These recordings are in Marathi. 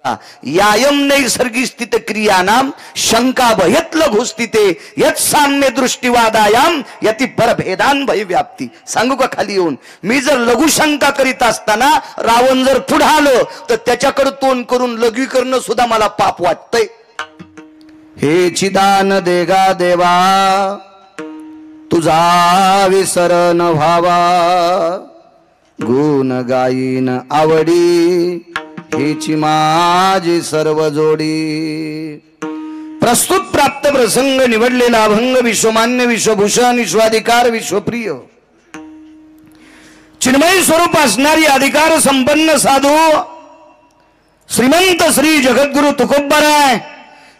यायम नैसर्गिक स्थित क्रियानाम शंका भयत लघुस्थिते यत साम्य दृष्टिवादायाम यति परभेदान भयव्याप्ती. सांगू का खाली येऊन, मी जर लघु शंका करीत असताना रावण जर पुढे आलो तर त्याच्याकडे तोंड करून लघवी करणं सुद्धा मला पाप वाटतंय. हे चिदान देगा देवा तुझा विसर न व्हावा, गुण गायीन आवडी हेची माझी सर्व जोडी. प्रस्तुत प्राप्त प्रसंग निवडलेला अभंग विश्वमान्य विश्वभूषण विश्वाधिकार विश्वप्रिय चिन्मय स्वरूप असणारी अधिकार संपन्न साधू श्रीमंत श्री जगद्गुरु तुकोबाराय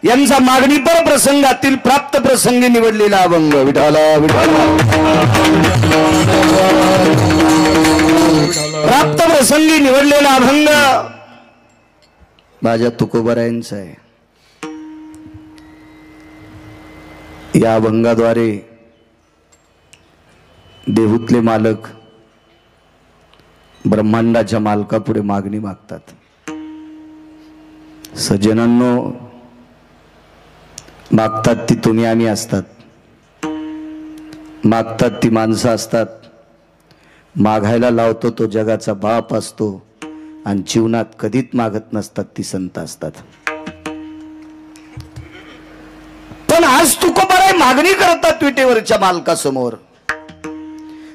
यांचा मागणीपर प्रसंगातील प्राप्त प्रसंगी निवडलेला अभंग. विठाला विठाला प्राप्त प्रसंगी निवडलेला अभंग माझ्या तुकोबारायांचा आहे. या अभंगाद्वारे देहूतले मालक ब्रह्मांडाच्या मालकापुढे मागणी मागतात. सज्जनांनो, मागतात ती तुम्ही आम्ही असतात, मागतात ती माणसं असतात, मागायला लावतो तो जगाचा बाप असतो आणि जीवनात कधीच मागत नसतात ती संत असतात. पण आज तुकोबाराय मागणी करतात विटेवरच्या मालकासमोर.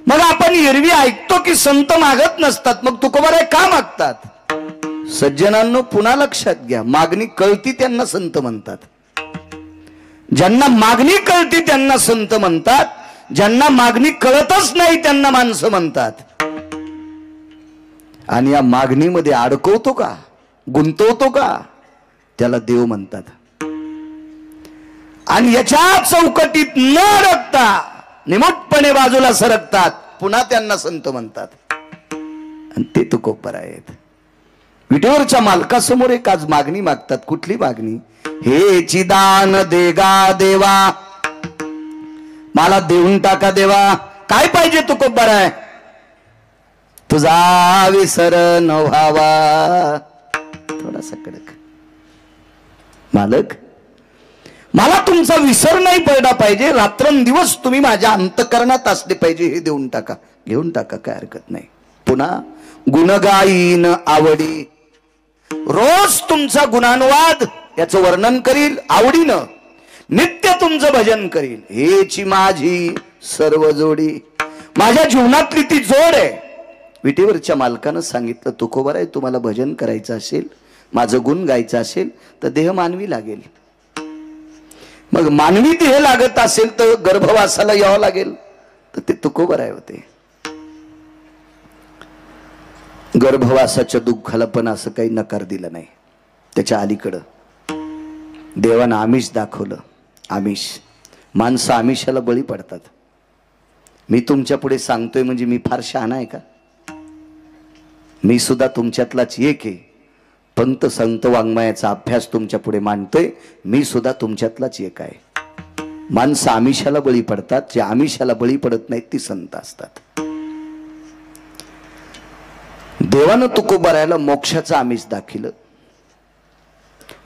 मग आपण एरवी ऐकतो की संत मागत नसतात, मग तुकोबाराय का मागतात? सज्जनांनो, पुन्हा लक्षात घ्या, मागणी कळती त्यांना संत म्हणतात. ज्यांना मागणी कळती त्यांना संत म्हणतात, ज्यांना मागणी कळतच नाही त्यांना माणसं म्हणतात. आणि या मागणीमध्ये अडकवतो का, गुंतवतो का, त्याला देव म्हणतात. आणि याच्या चौकटीत न अडकता निमूटपणे बाजूला सरकतात, पुन्हा त्यांना संत म्हणतात. आणि ते तुकोबाराय आहेत. विटेवरच्या मालकासमोर एक आज मागणी मागतात. कुठली मागणी? हे चिदान देगा देवा, मला देऊन टाका देवा. काय पाहिजे तुकोबाराय? तुझा विसर न व्हावा. थोडासा कडक, मालक मला तुमचा विसर नाही पडला पाहिजे, रात्रंदिवस तुम्ही माझ्या अंतकरणात असले पाहिजे, हे देऊन टाका. घेऊन टाका, काय हरकत नाही. पुन्हा गुणगायीन आवडी, रोज तुमचा गुणानुवाद याचं वर्णन करील आवडीनं, नित्य तुमचं भजन करील. हेची माझी सर्व जोडी. माझ्या जीवनातली ती जोड आहे. विटेवरच्या मालकानं सांगितलं, तुकोबाराय तुम्हाला भजन करायचं असेल, माझं गुण गायचं असेल तर देह मानवी लागेल. मग मानवी देह लागत असेल तर गर्भवासाला यावं लागेल. तर ते तुकोबाराय होते. गर्भवासाच्या दुःखाला पण असं काही नकार दिला नाही. त्याच्या अलीकडं देवानं आमिष दाखवलं. आमिष, माणसं आमिषाला बळी पडतात. मी तुमच्या पुढे सांगतोय म्हणजे मी फार शहाणा आहे का? मी सुद्धा तुमच्यातलाच एक आहे. पंत संत वाङ्मयाचा अभ्यास तुमच्या पुढे मांडतोय. मी सुद्धा तुमच्यातलाच एक आहे. माणसं आमिषाला बळी पडतात. जे आमिषाला बळी पडत नाहीत ती संत असतात. देवानं तुकोबारायला मोक्षाचं आमिष दाखिलं,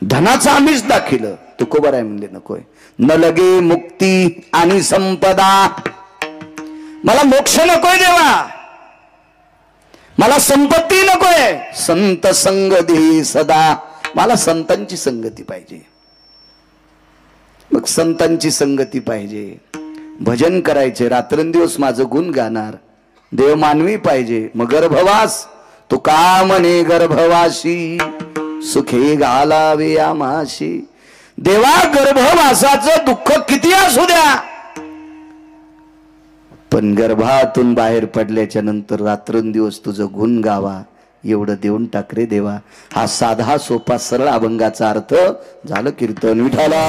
धनाचं आमिष दाखिलं. तुकोबाराय म्हणले नकोय, न लगे मुक्ती आणि संपदा. मला मोक्ष नकोय देवा, मला संपत्ती नकोय. संत संग दे सदा. मला संतांची संगती पाहिजे. मग संतांची संगती पाहिजे, भजन करायचे, रात्रंदिवस माझं गुण गाणार. देव मानवी पाहिजे. मग गर्भवास, तू का म्हणे गर्भवासी, सुखे घालावे आमाशी. देवा, गर्भवासाचं दुःख किती असू द्या, पण गर्भातून बाहेर पडल्याच्या नंतर रात्रंदिवस तुझं गुण गावा, एवढं देऊन टाक रे देवा. हा साधा सोपा सरळ अभंगाचा अर्थ झालं कीर्तन. विठाला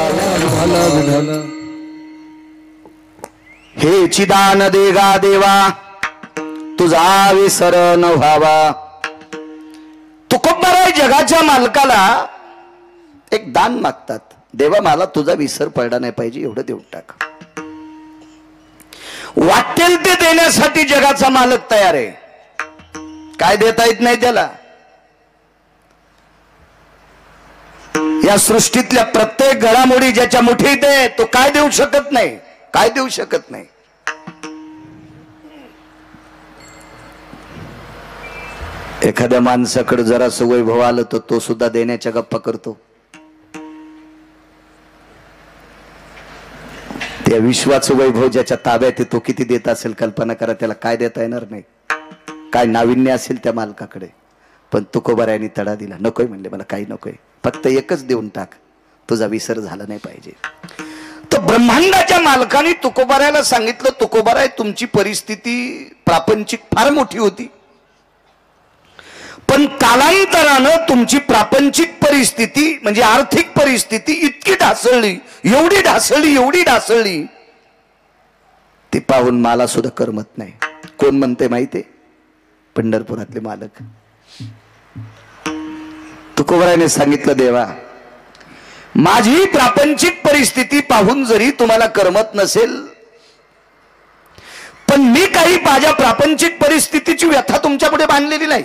हे चिदान देगा देवा, तुझा विसर न व्हावा. तुकोबाराय जगाच्या मालकाला एक दान मागतात. देवा, मला तुझा विसर पडला नाही पाहिजे, एवढं देऊन टाक. वाटेल ते देण्यासाठी जगाचा मालक तयार आहे. काय देता येत नाही त्याला? या सृष्टीतल्या प्रत्येक घडामोडी ज्याच्या मुठीत आहे तो काय देऊ शकत नाही, काय देऊ शकत नाही. एखाद्या माणसाकडे जरासं वैभव आलं तर तो सुद्धा देण्याच्या गप्पा करतो. त्या विश्वाचं वैभव ज्याच्या ताब्यात आहे तो किती देत असेल कल्पना करा. त्याला काय देता येणार नाही, काय नाविन्य असेल त्या मालकाकडे. पण तुकोबारायांनी तडा दिला, नकोय म्हणले, मला काही नकोय, फक्त एकच देऊन टाक, तुझा विसर झाला नाही पाहिजे. तर ब्रह्मांडाच्या मालकाने तुकोबारायाला सांगितलं, तुकोबाराय तुमची परिस्थिती प्रापंचिक फार मोठी होती, पण कालांतरानं तुमची प्रापंचिक परिस्थिती म्हणजे आर्थिक परिस्थिती इतकी ढासळली, एवढी ढासळली, एवढी ढासळली, ती पाहून मला सुद्धा करमत नाही. कोण म्हणते माहितीये? पंढरपुरातले मालक. तुकोबारायाने सांगितलं, देवा माझी प्रापंचिक परिस्थिती पाहून जरी तुम्हाला करमत नसेल, पण मी काही माझ्या प्रापंचिक परिस्थितीची व्यथा तुमच्या पुढे बांधलेली नाही.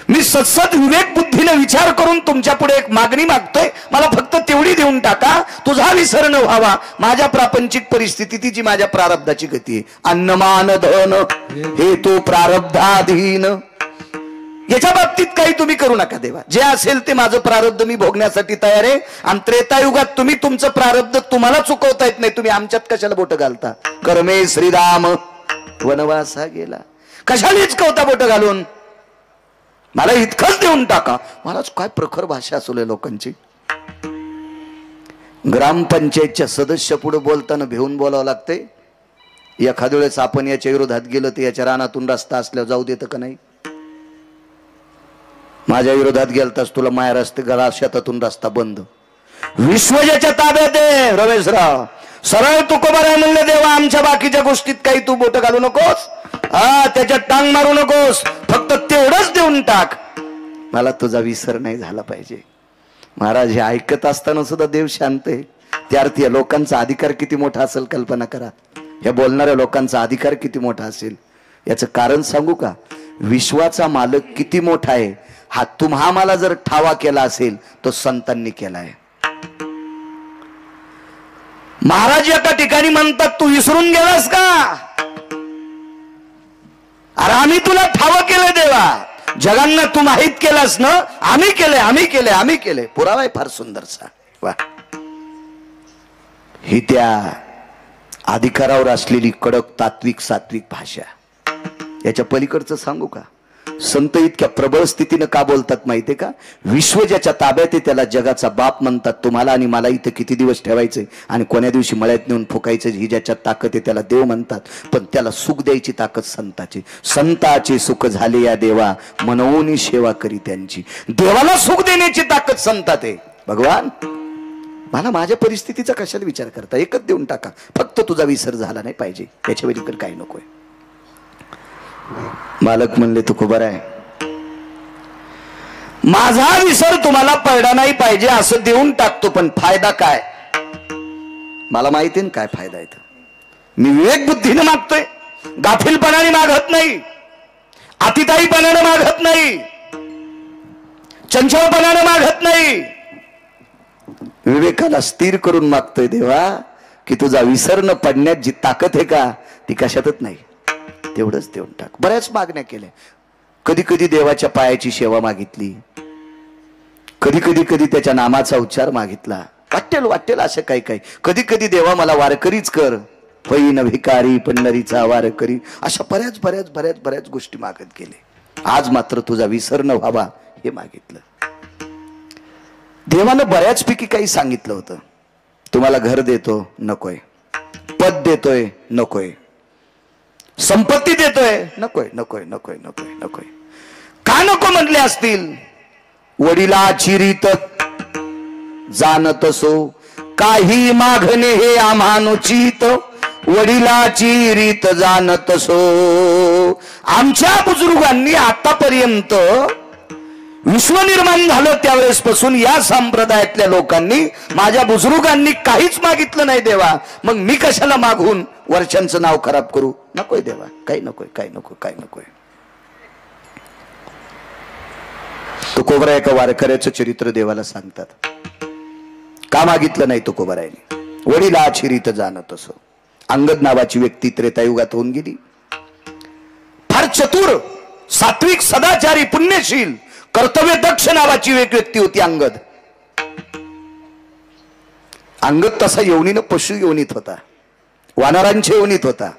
मी सतसत विवेक बुद्धीने विचार करून तुमच्या पुढे एक मागणी मागतोय, मला फक्त तेवढी देऊन टाका, तुझा विसर न व्हावा. माझ्या प्रापंचिक परिस्थिती जी माझ्या प्रारब्धाची गती आहे. अन्नमान धन हे तो प्रारब्धाधीन, याच्या बाबतीत काही तुम्ही करू नका देवा. जे असेल ते माझं प्रारब्ध मी भोगण्यासाठी तयार आहे. आणि त्रेतायुगात तुम्ही तुमचं प्रारब्ध तुम्हाला चुकवता येत नाही, तुम्ही आमच्यात कशाला बोट घालता? कर्मे श्रीराम वनवासा गेला, कशाला चुकवता बोट घालून? मला इतकंच देऊन टाका. महाराज काय प्रखर भाषा असले लोकांची. ग्रामपंचायतच्या सदस्य पुढे बोलताना भिवून बोलावं लागते. एखाद्या वेळेस आपण याच्या विरोधात गेलं तर याच्या रानातून रस्ता असल्यावर जाऊ देतं का नाही? माझ्या विरोधात गेलतास, तुला माया रस्ते गळा शेतातून रस्ता बंद. विश्व ज्याच्या ताब्यात आहे रमेशराव, सरळ तुकोबाराय म्हणले, देवा आमच्या बाकीच्या गोष्टीत काही तू बोट घालू नकोस, त्याच्यात टांग मारू नकोस, फक्त तेवढंच देऊन टाक, मला तुझा विसर नाही झाला पाहिजे. महाराज हे ऐकत असताना सुद्धा देव शांत आहे. त्या अर्थी या लोकांचा अधिकार किती मोठा असेल कल्पना करा. या बोलणाऱ्या लोकांचा अधिकार किती मोठा असेल. याचं कारण सांगू का? विश्वाचा मालक किती मोठा आहे हा तुम्हा मला जर ठावा केला असेल तो संतांनी केलाय. महाराज एका ठिकाणी म्हणतात, तू विसरून गेलास का? अरे आम्ही तुला ठाव केलं देवा, जगांना तू माहित केलास ना, आम्ही केले, आम्ही केले, आम्ही केले. पुरावा आहे फार सुंदरसा. वा, ही त्या अधिकारावर असलेली कडक तात्विक सात्विक भाषा. याच्या पलीकडचं सांगू का? संत इतक्या प्रबळ स्थितीनं का बोलतात माहितीये का? विश्व ज्याच्या ताब्यात आहे त्याला जगाचा बाप म्हणतात. तुम्हाला आणि मला इथं किती दिवस ठेवायचे आणि कोण्या दिवशी मळ्यात नेऊन फुकायचं, ही ज्याच्यात ताकद आहे त्याला देव म्हणतात. पण त्याला सुख द्यायची ताकद संताची. संताचे सुख झाले या देवा, मनवून सेवा करी त्यांची. देवाला सुख देण्याची ताकद संतात आहे. भगवान मला माझ्या परिस्थितीचा कशाला विचार करता, एकच देऊन टाका, फक्त तुझा विसर झाला नाही पाहिजे, याच्या वेळी काही नकोय. मालक म्हणले, तुकोबाराय माझा विसर तुम्हाला पडला नाही पाहिजे असं देऊन टाकतो, पण फायदा काय? मला माहिती आहे काय फायदा आहे. मी विवेक बुद्धीने मागतोय, गाफीलपणाने मागत नाही, अतिताईपणाने मागत नाही, चंचलपणाने मागत नाही, विवेकाला स्थिर करून मागतोय. देवा की तुझा विसर न पडण्यात जी ताकद आहे का ती कशातच नाही, तेवढंच देऊन टाक. बऱ्याच मागण्या केल्या. कधी कधी देवाच्या पायाची सेवा मागितली, कधी कधी त्याच्या नामाचा उच्चार मागितला. वाटेल असं काही काही. कधी कधी देवा मला वारकरीच कर, पैन भिकारी पंढरीचा वारकरी, अशा बऱ्याच गोष्टी मागत गेले. आज मात्र तुझा विसर न व्हावा हे मागितलं. देवानं बऱ्याचपैकी काही सांगितलं होतं. तुम्हाला घर देतो, नकोय. पद देतोय, नकोय. संपत्ती देतोय, नकोय नकोय नकोय नकोय नकोय. का नको म्हटले असतील? वडिलाची रीत जाणतसो, काही मागणे हे आम्हानुचित, वडिलाची रीत जाणतसो. आमच्या बुजुर्गांनी आतापर्यंत विश्व निर्माण झालं त्यावेळेस पासून या संप्रदायातल्या लोकांनी, माझ्या बुजुर्गांनी काहीच मागितलं नाही देवा, मग मी कशाला मागून वर्षांचं नाव खराब करू? नकोय देवा, काही नकोय, काही नको, काही नकोय. तुकोबरा एका वारकऱ्याचं चरित्र देवाला सांगतात. का मागितलं नाही तुकोबरायने? वडील आचिरीत जाणत असो. अंगद नावाची व्यक्ती त्रेतायुगात होऊन गेली. फार चतुर, सात्विक, सदाचारी, पुण्यशील, कर्तव्य दक्ष नावाची एक व्यक्ती होती अंगद. अंगद तसा योनीनं पशु योनीत होता, वानरांच्या योनीत होता.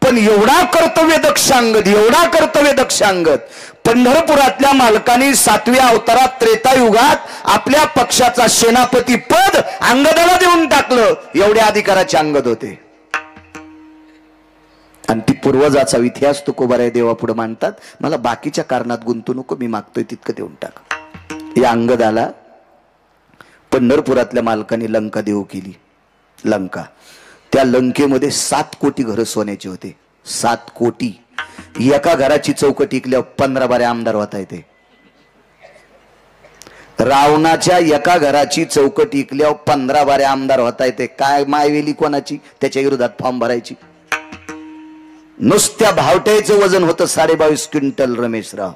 पण एवढा कर्तव्य दक्ष अंगद, एवढा कर्तव्य दक्ष अंगद, पंढरपुरातल्या मालकाने 7व्या अवतारात त्रेतायुगात आपल्या पक्षाचा सेनापती पद अंगदाला देऊन टाकलं. एवढ्या अधिकाराचे अंगद होते. आणि ती पूर्वजाचा इतिहास तुकोबाराय देवा पुढे मांडतात. मला बाकीच्या कारणात गुंतू नको, मी मागतोय तितकं देऊन टाक. या अंगदाला पंढरपुरातल्या मालकाने लंका देऊ केली. लंका, त्या लंकेमध्ये 7 कोटी घरं सोन्याची होते. 7 कोटी. एका घराची चौकट इकल्यावर 15-12 आमदार होता येते. रावणाच्या एका घराची चौकट इकल्यावर 15-12 आमदार होता येते. काय मायवेली कोणाची? त्याच्या विरोधात फॉर्म भरायची. नुसत्या भावट्याचं वजन होतं 22.5 क्विंटल. रमेशराव,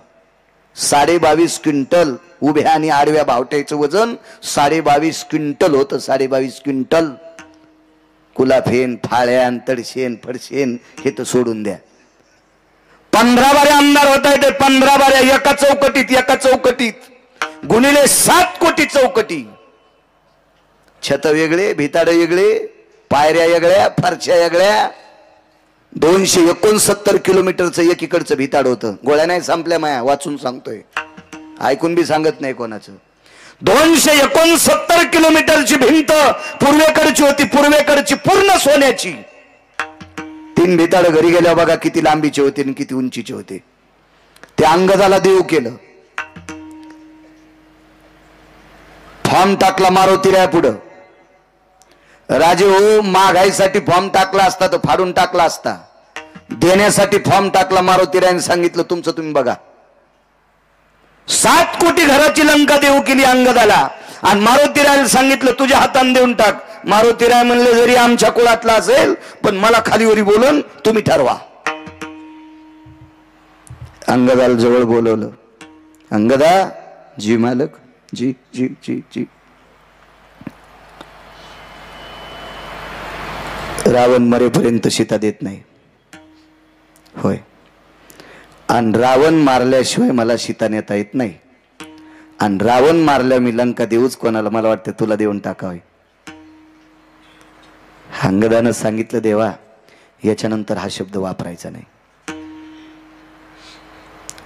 22.5 क्विंटल. उभ्या आणि आडव्या भावट्याचं वजन 22.5 क्विंटल होतं. 22.5 क्विंटल. कुलाफेन, फाळ्यान, तडशेन, फडशेन हे तर सोडून द्या. 15-12 आमदार होता येते. 15-12 एका चौकटीत. एका चौकटीत गुणिले 7 कोटी चौकटी. छत वेगळे, भिताड वेगळे, पायऱ्या वेगळ्या, फरच्या वेगळ्या. 269 किलोमीटरचं एकीकडचं भिताड होतं. गोळ्या नाही संपल्या माया, वाचून सांगतोय, ऐकून बी सांगत नाही कोणाचं. 269 किलोमीटरची भिंत पूर्वेकडची होती. पूर्वेकडची पूर्ण सोन्याची. 3 भिताड घरी गेल्या बघा किती लांबीचे होते आणि किती उंचीचे होते. ते अंगदाला देऊ केलं. फॉर्म टाकला मारुतीराया पुढं. राजे हो, मागाईसाठी फॉर्म टाकला असता तर फाडून टाकला असता. देण्यासाठी फॉर्म टाकला. मारुतीरायाने सांगितलं तुमचं तुम्ही बघा. 7 कोटी घराची लंका देऊ केली अंगदाला. आणि मारुतीरायाला सांगितलं तुझ्या हाताने देऊन टाक. मारुतीराय म्हणले जरी आमच्या कुळातला असेल पण मला खालीवरी बोलून तुम्ही ठरवा. अंगदाला जवळ बोलवलं. अंगदा, जी मालक, जी जी जी जी. रावण मरेपर्यंत सीता देत नाही. होय. आणि रावण मारल्याशिवाय मला सीता नेता येत नाही. आणि रावण मारल्या मी लंका देऊच कोणाला? मला वाटतं तुला देऊन टाकावे. अंगदानं सांगितलं देवा याच्यानंतर हा शब्द वापरायचा नाही.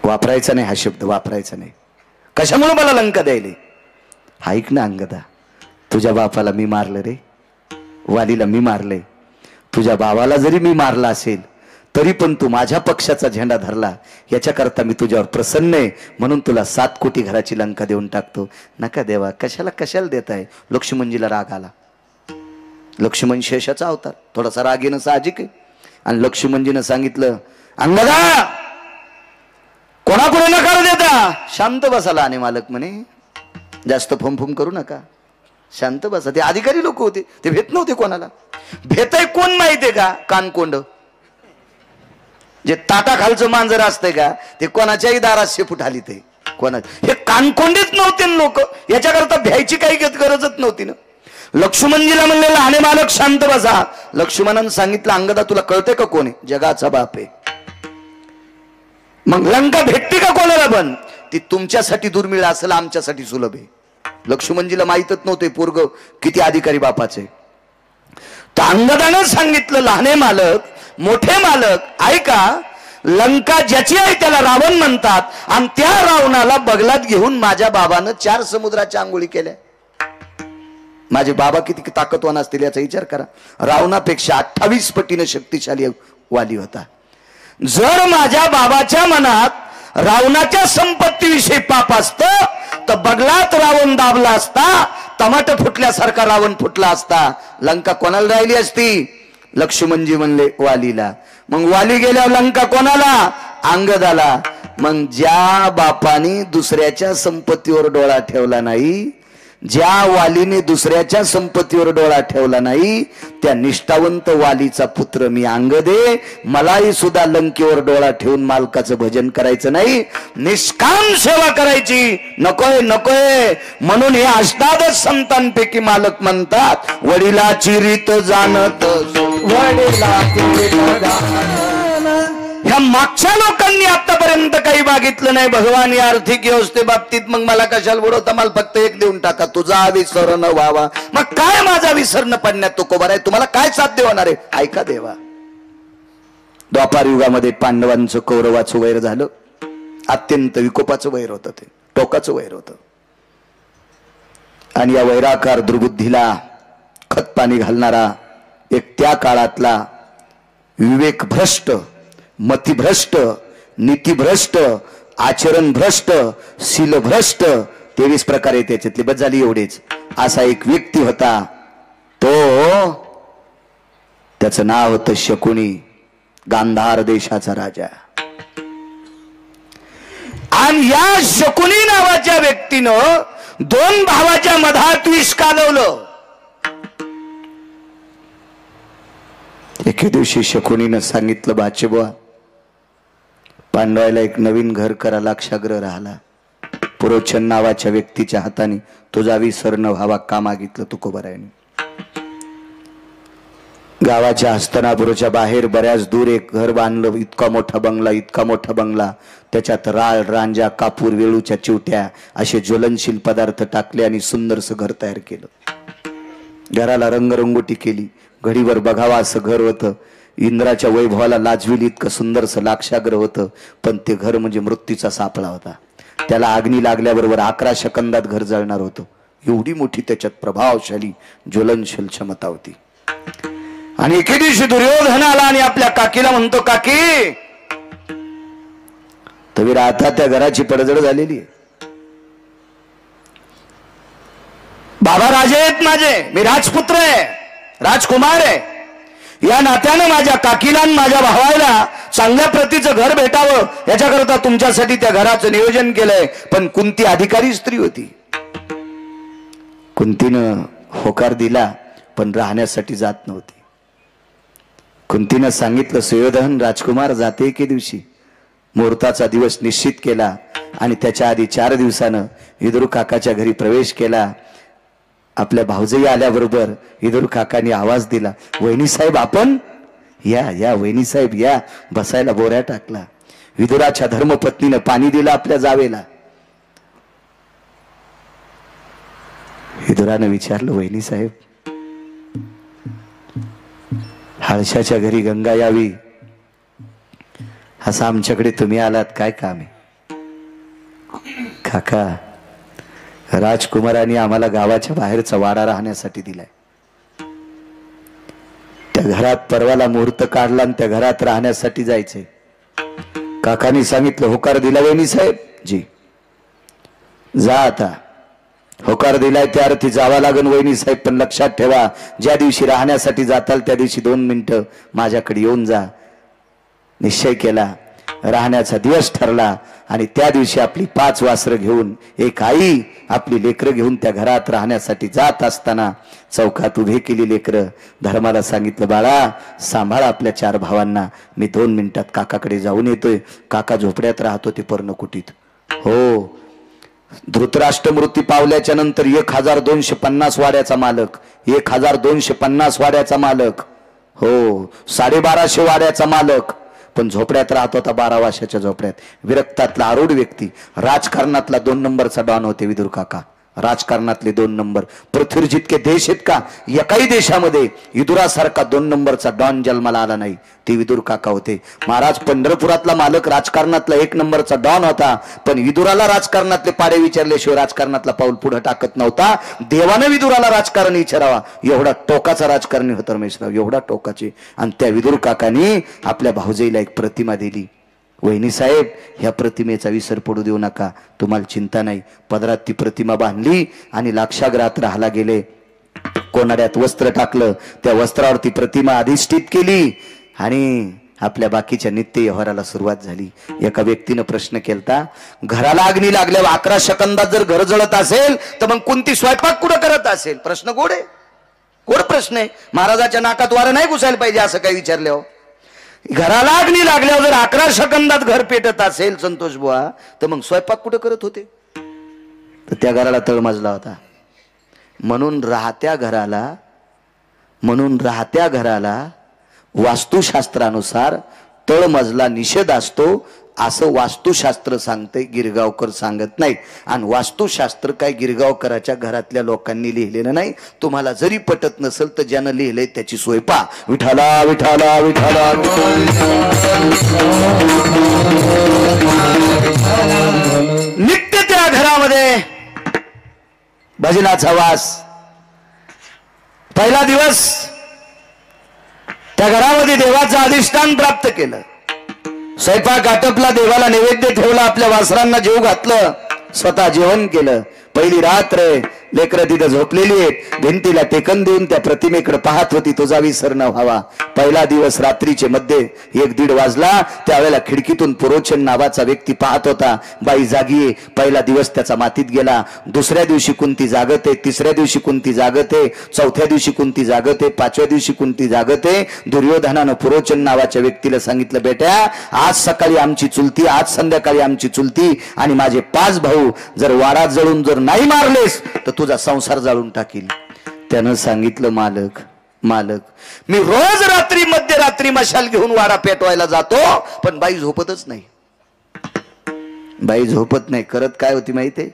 वापरायचा नाही हा शब्द, वापरायचा नाही. कशामुळे मला लंका द्यायले? ऐक ना अंगदा, तुझ्या बापाला मी मारलं रे, वालीला मी मारले. तुझ्या बाबाला जरी मी मारला असेल तरी पण तू माझ्या पक्षाचा झेंडा धरला, याच्याकरता मी तुझ्यावर प्रसन्न आहे, म्हणून तुला 7 कोटी घराची लंका देऊन टाकतो. नका देवा, कशाला देताय? लक्ष्मणजीला राग आला. लक्ष्मण शेषाचा अवतार, थोडासा राग येणं साहजिक आहे. आणि लक्ष्मणजीनं सांगितलं अंगदा कोणाकडे नकार देता? शांत बसाला. आणि मालक म्हणे जास्त फुमफुम करू नका, शांत बसा. ते अधिकारी लोक होते, ते भेट नव्हते कोणाला. भेटाय कोण माहितीये का? कानकोंड. जे ताटाखालचं मांजर असतंय का ते कोणाच्याही दारात शेपूट आली. ते कोणा हे कानकोंडीच नव्हते लोक. याच्याकरता भ्यायची काही गरजच नव्हती ना. लक्ष्मणजीला म्हणले लहाने मालक शांत बसा. लक्ष्मणानं सांगितलं अंगदा तुला कळते का कोण आहे? जगाचा बाप आहे. मग लंका भेटते का कोणाला? पण ती तुमच्यासाठी दुर्मिळ असेल, आमच्यासाठी सुलभ आहे. लक्ष्मणजीला माहीतच नव्हते पोरग किती अधिकारी बापाचे. तर अंगदानं सांगितलं लहाने मालक, मोठे मालक, ऐका, लंका ज्याची आहे त्याला रावण म्हणतात. आणि त्या रावणाला बगलात घेऊन माझ्या बाबानं 4 समुद्राच्या आंघोळी केल्या. माझे बाबा किती ताकदवान असतील याचा विचार करा. रावणापेक्षा 28 पटीने शक्तिशाली वाली होता. जर माझ्या बाबाच्या मनात रावणाच्या संपत्तीविषयी पाप असतं तर बगलात रावण दाबला असता, टमाट फुटल्यासारखा रावण फुटला असता. लंका कोणाला राहिली असती? लक्ष्मणजी म्हणले वालीला. मग वाली गेल्यावर लंका कोणाला? अंगदाला. मग ज्या बापाने दुसऱ्याच्या संपत्तीवर डोळा ठेवला नाही ज्या वालीने दुसऱ्याच्या संपत्तीवर डोळा ठेवला नाही त्या निष्ठावंत वालीचा पुत्र मी अंगदे, मलाही सुद्धा लंकेवर डोळा ठेवून मालकाचं भजन करायचं नाही, निष्काम सेवा करायची नकोय नकोय. म्हणून हे अष्टादश संतांपैकी मालक म्हणतात, वडिलाची रीत जाणत वडिलाची रीत जाणत. ह्या मागच्या लोकांनी आतापर्यंत काही मागितलं नाही भगवान या आर्थिक व्यवस्थेबाबतीत, मग मला कशाला बुडवता, मला फक्त एक देऊन टाका, तुझा विसर न व्हावा. मग काय माझा विसर न पडण्यात तो कोबार आहे, तुम्हाला काय साध्य होणार आहे? ऐका देवा, द्वापार युगामध्ये पांडवांचं कौरवाचं वैर झालं, अत्यंत विकोपाचं वैर होतं, ते टोकाचं वैर होतं. आणि या वैराकार दुर्बुद्धीला खतपाणी घालणारा एक त्या काळातला विवेक भ्रष्ट, मतिभ्रष्ट, नीतिभ्रष्ट, आचरण भ्रष्ट, शील भ्रष्ट, 23 प्रकार आहे त्याच्यातली, बस झाली एवढेच. असा एक व्यक्ती होता, तो त्याचं नाव होतं शकुनी, गांधार देशाचा राजा. आणि या शकुनी नावाच्या व्यक्तीनं 2 भावाच्या मधात विष कालवलं. एके दिवशी शकुनीनं सांगितलं, बाचे बुवा, पांडवाला एक नवीन घर करा, लाक्षाग्रह राहिला. पुरोचन नावाच्या व्यक्तीच्या हाताने तुझा विसर न व्हावा का मागितलं तुकोबरायाने. गावाच्या हस्तनापुराच्या बाहेर बऱ्याच दूर एक घर बांधलं, इतका मोठा बंगला, इतका मोठा बंगला, त्याच्यात राळ, रांजा, कापूर, वेळूच्या चिवट्या असे ज्वलनशील पदार्थ टाकले आणि सुंदरसं घर तयार केलं. घराला रंगरंगोटी केली. घडीवर बघावा असं घर होतं. इंद्राच्या वैभवाला लाजविल इतकं सुंदरसं लाक्षाग्रह होतं, पण ते घर म्हणजे मृत्यूचा सापळा होता. त्याला अग्नी लागल्याबरोबर 11 सेकंदात घर जळणार होतं. एवढी मोठी त्याच्यात प्रभावशाली ज्वलनशील क्षमता होती. आणि एके दिवशी दुर्योधन आला आणि आपल्या काकीला म्हणतो, काकी तुम्ही राहता त्या घराची पडझड झालेली आहे. बाबा राजे आहेत माझे, मी राजपुत्र आहे, राजकुमार आहे. या नात्यानं माझ्या काकीला आणि माझ्या भावाला चांगल्या प्रतीचं घर भेटावं याच्याकरता तुमच्यासाठी त्या घराचं नियोजन केलंय. पण कुंती अधिकारी स्त्री होती. कुंतीनं होकार दिला पण राहण्यासाठी जात नव्हती. कुंतीनं सांगितलं, सुयोधन राजकुमार जाते एके दिवशी. मुहूर्ताचा दिवस निश्चित केला आणि त्याच्या आधी 4 दिवसानं विदुर काकाच्या घरी प्रवेश केला. आपल्या भाऊजाई आल्याबरोबर विदुर काकांनी आवाज दिला, वहिनी साहेब आपण या, या वहिनी साहेब या. बसायला बोऱ्या टाकला. विदुराच्या धर्मपत्नीनं पाणी दिलं आपल्या जावेला. विदुरानं विचारलं, वहिनी साहेब हाळशाच्या घरी गंगा यावी असं आमच्याकडे तुम्ही आलात, काय काम आहे? काका, राजकुमारांनी आम्हाला गावाच्या बाहेरचा वाडा राहण्यासाठी दिलाय. त्या घरात परवाला मुहूर्त काढला आणि त्या घरात राहण्यासाठी जायचंय. काकांनी सांगितलं, होकार दिला वहिनी साहेब? जी. जा आता. होकार दिलाय त्या अर्थी जावा लागन वहिनी साहेब, पण लक्षात ठेवा ज्या दिवशी राहण्यासाठी जाताल त्या दिवशी 2 मिनिटं माझ्याकडे येऊन जा. निश्चय केला. राहण्याचा दिवस ठरला आणि त्या दिवशी आपली 5 वासरं घेऊन एक आई आपली लेकरं घेऊन त्या घरात राहण्यासाठी जात असताना चौकात उभे केली लेकरं. धर्माला सांगितलं, बाळा सांभाळ आपल्या 4 भावांना, मी 2 मिनिटात काकाकडे जाऊन येतोय. काका झोपड्यात राहत होते पर्णकुटीत. हो, धृतराष्ट्र मृत्यू पावल्याच्या नंतर 1250 वाड्याचा मालक, 1250 वाड्याचा मालक, हो 1250 वाड्याचा मालक, पण झोपड्यात राहत होता 12 वर्षाच्या झोपड्यात. विरक्तातला आरूढ व्यक्ती. राजकारणातला 2 नंबरचा डॉन होते विदुर काका. राजकारणातले 2 नंबर. पृथ्वीवर जितके देश आहेत का, एकाही देशामध्ये विदुरासारखा 2 नंबरचा डॉन जन्माला आला नाही, ते विदुर काका होते. महाराज पंढरपुरातला मालक राजकारणातला 1 नंबरचा डॉन होता, पण विदुराला राजकारणातले पाडे विचारल्याशिवाय राजकारणातला पाऊल पुढे टाकत नव्हता. देवानं विदुराला राजकारण विचारावा एवढा टोकाचा राजकारणी होता रमेशराव, एवढा टोकाचे. आणि त्या विदुर काकांनी आपल्या भाऊजाईला एक प्रतिमा दिली. वहिनी साहेब, ह्या प्रतिमेचा विसर पडू देऊ नका, तुम्हाला चिंता नाही. पदरात ती प्रतिमा बांधली आणि लाक्षागृहात राहायला गेले. कोणाड्यात वस्त्र टाकलं, त्या वस्त्रावर ती प्रतिमा अधिष्ठित केली आणि आपल्या बाकीच्या नित्य व्यवहाराला सुरुवात झाली. एका व्यक्तीनं प्रश्न केलता, घराला अग्नी लागल्यावर 11 सेकंदात जर घर जळत असेल तर मग कुंती स्वयंपाक कुठं करत असेल? प्रश्न गोड आहे, गोड प्रश्न आहे. महाराजाच्या नाकात वारं नाही घुसायला पाहिजे असं काही विचारल्यावर. घराला अग्नी लागल्यावर जर 11 सेकंदात घर पेटत असेल संतोष बुवा, तर मग स्वयंपाक कुठं करत होते? तर त्या घराला तळमजला होता. म्हणून राहत्या घराला वास्तुशास्त्रानुसार तळमजला निषेध असतो असं वास्तुशास्त्र सांगते, गिरगावकर सांगत नाही. आणि वास्तुशास्त्र काय गिरगावकराच्या घरातल्या लोकांनी लिहिलेलं नाही. तुम्हाला जरी पटत नसेल तर ज्यानं लिहिलंय त्याची सोय पहा. विठाला विठाला विठाला. नित्य त्या घरामध्ये भजनाचा वास. पहिला दिवस त्या घरामध्ये देवाचं अधिष्ठान प्राप्त केलं. स्वयंपाक आटपला, देवाला नैवेद्य ठेवला, आपल्या वासरांना जेव घातलं, स्वतः जेवण केलं. पहिली रात्र लेकरं तिथं झोपलेली आहेत. भिंतीला टेकन देऊन त्या प्रतिमेकडे पाहत होती. तुझा विसर न व्हावा. पहिला दिवस रात्रीचे मध्ये 1-1:30 वाजला. त्यावेळेला खिडकीतून पुरोचन नावाचा व्यक्ती पाहत होता. बाई जागी. पहिला दिवस त्याचा मातीत गेला. दुसऱ्या दिवशी कुंती जागते, तिसऱ्या दिवशी कुंती जागते, चौथ्या दिवशी कुंती जागते, 5व्या दिवशी कुंती जागते. दुर्योधनानं पुरोचन नावाच्या व्यक्तीला सांगितलं, बेट्या आज सकाळी आमची चुलती, आज संध्याकाळी आमची चुलती आणि माझे 5 भाऊ जर वाडा जळून जर नाही मारलेस तर तुझा संसार जाळून टाकील. त्यानं सांगितलं, मालक मी रोज रात्री मध्यरात्री मशाल घेऊन वाडा पेटवायला जातो, पण बाई झोपतच नाही. बाई झोपत नाही. करत काय होती माहितीये?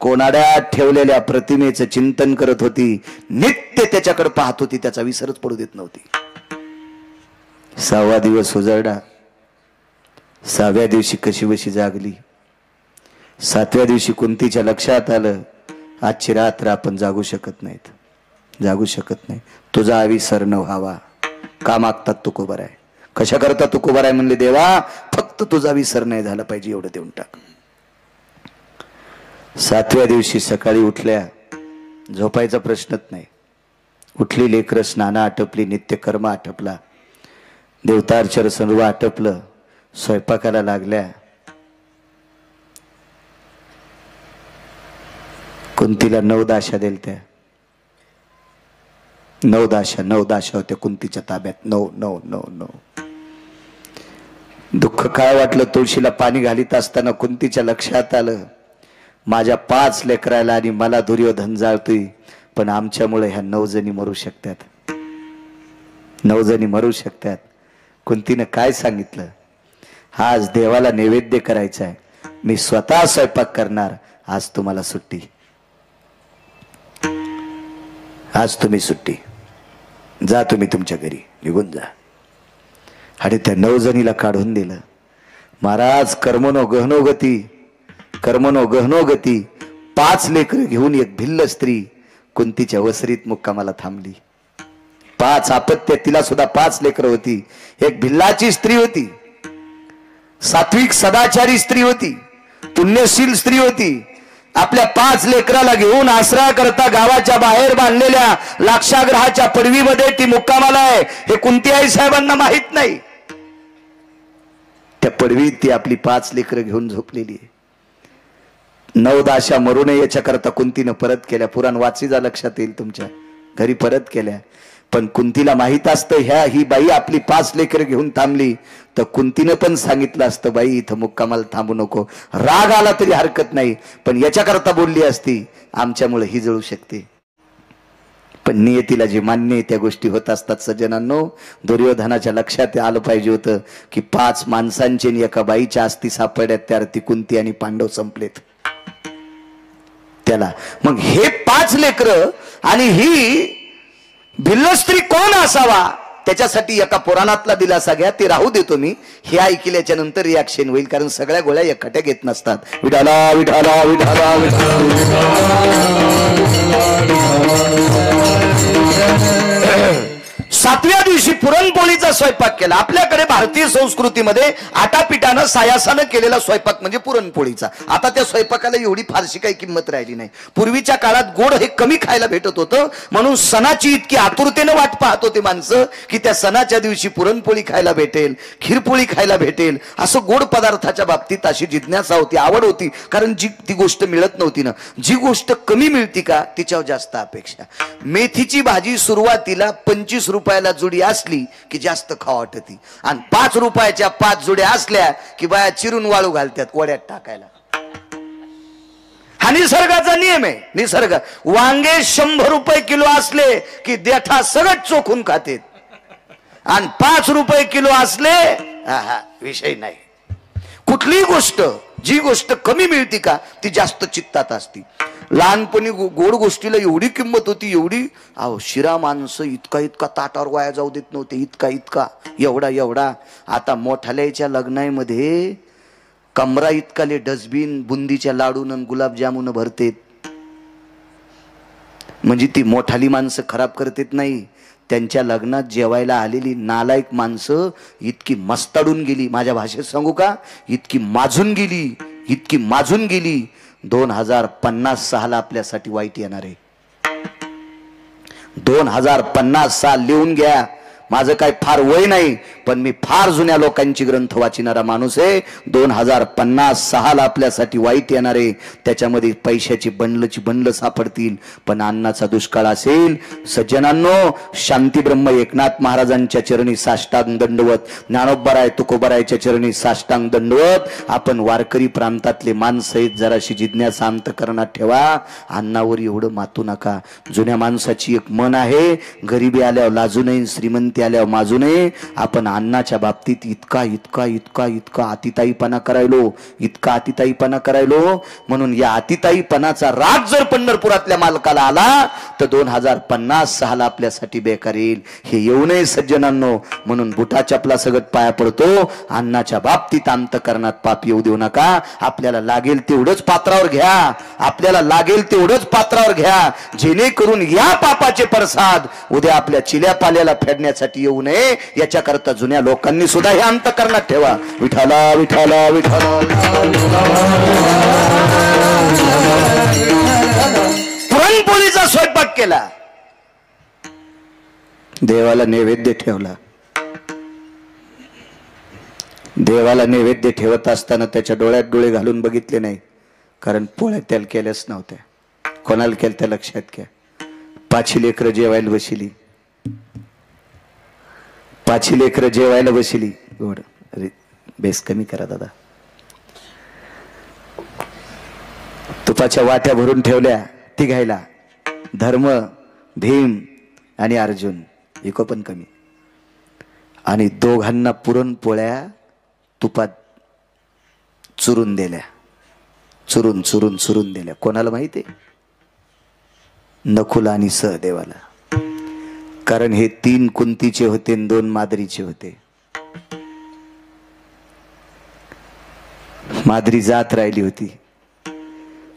कोणाड्यात ठेवलेल्या प्रतिमेचं चिंतन करत होती. नित्य त्याच्याकडे पाहत होती. त्याचा विसरच पडू देत नव्हती. 6वा दिवस उजळला. 6व्या दिवशी कशीबशी जागली. 7व्या दिवशी कुंतीच्या लक्षात आलं, आजची रात्र आपण जागू शकत नाही. तुझा विसर न व्हावा. का मागतात तुकोबर आहे? कशा करता तुकोबर आहे? म्हणले, देवा फक्त तुझा विसर नाही झाला पाहिजे एवढं देऊन टाक. 7व्या दिवशी सकाळी उठल्या. झोपायचा प्रश्नच नाही. उठली, लेकरं स्नानं आटपली, नित्यकर्म आटपला, देवतार्चन सर्व आटपलं, स्वयंपाकाला लागल्या. कुंतीला 9 दाशा दिलत्या. 9 दाशा होत्या कुंतीच्या ताब्यात. 9. दुःख काय वाटलं? तुळशीला पाणी घालीत असताना कुंतीच्या लक्षात आलं, माझ्या 5 लेकराला आणि मला दुर्योधन जाळतोय, पण आमच्यामुळे ह्या 9 जणी मरू शकतात. 9 जणी मरू शकतात. कुंतीनं काय सांगितलं? आज देवाला नैवेद्य करायचा आहे, मी स्वतः स्वयंपाक करणार. आज तुम्हाला सुट्टी. आज तुम्ही सुट्टी. जा तुम्ही तुमच्या घरी, निघून जा. आणि त्या 9 जणीला काढून दिलं. महाराज कर्मनो गहनो गती 5 लेकरं घेऊन एक भिल्ल स्त्री कुंतीच्या वसरीत मुक्कामाला थांबली. 5 अपत्य. तिला सुद्धा 5 लेकरं होती. एक भिल्लाची स्त्री होती, सात्विक सदाचारी स्त्री होती, पुण्यशील स्त्री होती. आपल्या 5 लेकराला घेऊन आसरा करता गावाच्या बाहेर बांधलेल्या लाक्षागृहाच्या पडवीमध्ये ती मुक्कामाला आहे. हे कुंती आई साहेबांना माहित नाही. त्या पडवीत ती आपली 5 लेकरं घेऊन झोपलेली आहे. 9 दाशा मरू नये याच्या करता कुंतीनं परत केल्या. पुराण वाची जा, लक्षात येईल तुमच्या. घरी परत केल्या. पण कुंतीला माहित असतं ही बाई आपली 5 लेकरं घेऊन थांबली, तर कुंतीनं पण सांगितलं असतं, बाई इथं मुक्कामाला थांबू नको. राग आला तरी हरकत नाही, पण याच्याकरता बोलली असती, आमच्यामुळे ही जळू शकते. पण नियतीला जे मान्य आहे त्या गोष्टी होत असतात. सज्जनांनो, दुर्योधनाच्या लक्षात आलं पाहिजे होतं की 5 माणसांचे आणि एका बाईच्या अस्थी सापडल्यात, त्या ती कुंती आणि पांडव संपलेत. त्याला मग हे 5 लेकरं आणि ही भिल्ल स्त्री कोण असावा, त्याच्यासाठी एका पुराणातला दिलासा घ्या. ते राहू देतो मी. हे ऐकल्याच्या नंतर रिॲक्शन होईल, कारण सगळ्या गोळ्या एकट्या घेत नसतात. विठाला विठाला विठाला सातव्या दिवशी पुरणपोळीचा स्वयंपाक केला. आपल्याकडे भारतीय संस्कृतीमध्ये आटापिटानं सायासानं केलेला स्वयंपाक म्हणजे पुरणपोळीचा. आता त्या स्वयंपाकाला एवढी फारशी काही किंमत राहिली नाही. पूर्वीच्या काळात गोड हे कमी खायला भेटत होतं, म्हणून सणाची इतकी आतुरतेनं वाट पाहत होते माणसं की त्या सणाच्या दिवशी पुरणपोळी खायला भेटेल, खीरपोळी खायला भेटेल. असं गोड पदार्थाच्या बाबतीत अशी जिज्ञासा होती, आवड होती. कारण जी ती गोष्ट मिळत नव्हती ना. जी गोष्ट कमी मिळती का तिच्यावर जास्त अपेक्षा. मेथीची भाजी सुरुवातीला 25 रुपयाला जुडी असली की जास्त खावा वाटती, आणि 5 रुपयाच्या 5 जुड्या असल्या की बाया चिरून वाळू घालतात वड्यात टाकायला. हा निसर्गाचा नियम आहे. निसर्ग. वांगे 100 रुपये किलो असले की देठा सगळं चोखून खातेत, आणि 5 रुपये किलो असले विषय नाही. कुठलीही गोष्ट, जी गोष्ट कमी मिळती का ती जास्त चित्तात असती. लहानपणी गोड गोष्टीला एवढी किंमत होती, एवढी. अहो शिरा माणसं इतका इतका ताटावर वाया जाऊ देत नव्हते, इतका इतका, एवढा एवढा. आता मोठाल्याच्या लग्नामध्ये कमरा इतकाले डस्टबिन बुंदीच्या लाडून गुलाबजामुन भरतेत. म्हणजे ती मोठाली माणसं खराब करतेत नाही, त्यांच्या लग्नात जेवायला आलेली नालायक माणसं इतकी मस्ताडून गेली, माझ्या भाषेत सांगू का, इतकी माजून गेली, इतकी माजून गेली. 2056 आपल्यासाठी वाईट येणार आहे. 2056 लिहून घ्या. माझं काय फार वय नाही, पण मी फार जुन्या लोकांची ग्रंथ वाचणारा माणूस आहे. 2056 आपल्यासाठी वाईट येणार आहे. त्याच्यामध्ये पैशाची बंडल सापडतील, पण अन्नाचा दुष्काळ असेल. सज्जनांनो, शांती ब्रह्म एकनाथ महाराजांच्या चरणी साष्टांग दंडवत, ज्ञानोबराय तुकोबरायच्या चरणी साष्टांग दंडवत. आपण वारकरी प्रांतातले माणसं आहेत, जराशी जिज्ञासा अंतकरणात ठेवा. अन्नावर एवढं मातू नका. जुन्या माणसाची एक मन आहे, गरिबी आल्यावर लाजू नये, श्रीमंती आल्यावर माजू नये. आपण अन्नाच्या बाबतीत इतका इतका इतका इतका अतिताईपणा करायलो, इतका अतिताईपणा करायलो. म्हणून या अतिताईपणाचा राग जर पंढरपुरातल्या मालकाला आला तर 2056 आपल्यासाठी बेकार येईल. हे येऊ नये सज्जनांनो. म्हणून बुटा चपला सगळं पाया पडतो. अन्नाच्या बाबतीत अंतकरणात पाप येऊ देऊ नका. आपल्याला लागेल तेवढंच पात्रावर घ्या, आपल्याला लागेल तेवढंच पात्रावर घ्या, जेणेकरून या पापाचे प्रसाद उद्या आपल्या चिल्या पाल्याला फेडण्यासाठी येऊ नये. याच्याकरता जुन्या लोकांनी सुद्धा हे अंतकरणात ठेवा. विठाला विठाला विठाला. पुरणपोळीचा स्वयंपाक केला, देवाला नैवेद्य ठेवला. देवाला नैवेद्य ठेवत असताना त्याच्या डोळ्यात डोळे घालून बघितले नाही, कारण पोळ्या त्याला केल्याच नव्हत्या. कोणाला केलं त्या लक्षात घ्या. 5 लेकरं जेवायला बसली, 5 लेकरं जेवायला बसली. गोड बेस कमी करा दादा. तुपाच्या वाट्या भरून ठेवल्या तिघायला. धर्म, भीम आणि अर्जुन, एको पण कमी. आणि दोघांना पुरणपोळ्या तुपात चुरून दिल्या, चुरून चुरून चुरून दिल्या. कोणाला माहिती आहे? नकुल आणि सहदेवाला. कारण हे 3 कुंतीचे होते आणि 2 माद्रीचे होते. माद्री जात राहिली होती.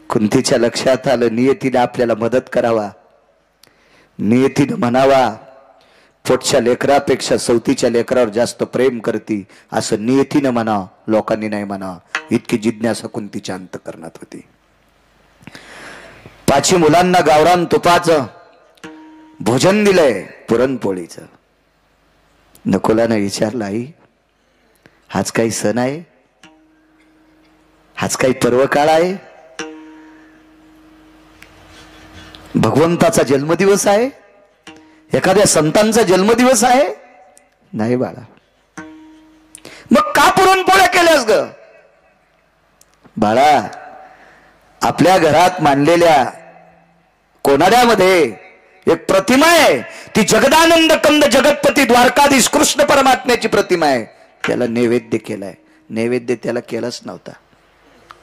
कुंतीच्या लक्षात आलं, नियतीने आपल्याला मदत करावा, नियतीने म्हणावा, पोटच्या लेकरापेक्षा सवतीच्या लेकरावर जास्त प्रेम करती असं नियतीने म्हणावं, लोकांनी नाही म्हणावं. इतकी जिज्ञासा कुंतीच्या अंतकरणात होती. 5 मुलांना गावरान तुपाचं भोजन दिलंय, पुरणपोळीचं. नकुलानं विचारलं, आई हाच काही सण आहे? हाच काही पर्व काळ आहे? भगवंताचा जन्मदिवस आहे? एखाद्या संतांचा जन्मदिवस आहे? नाही बाळा. मग का पुरणपोळ्या केल्यास ग? बाळा, आपल्या घरात मांडलेल्या कोनाड्यामध्ये एक प्रतिमा आहे. ती जगदानंद कंद जगतपती द्वारकाधीश कृष्ण परमात्म्याची प्रतिमा आहे. त्याला नैवेद्य केलाय. नैवेद्य त्याला केलाच नव्हता.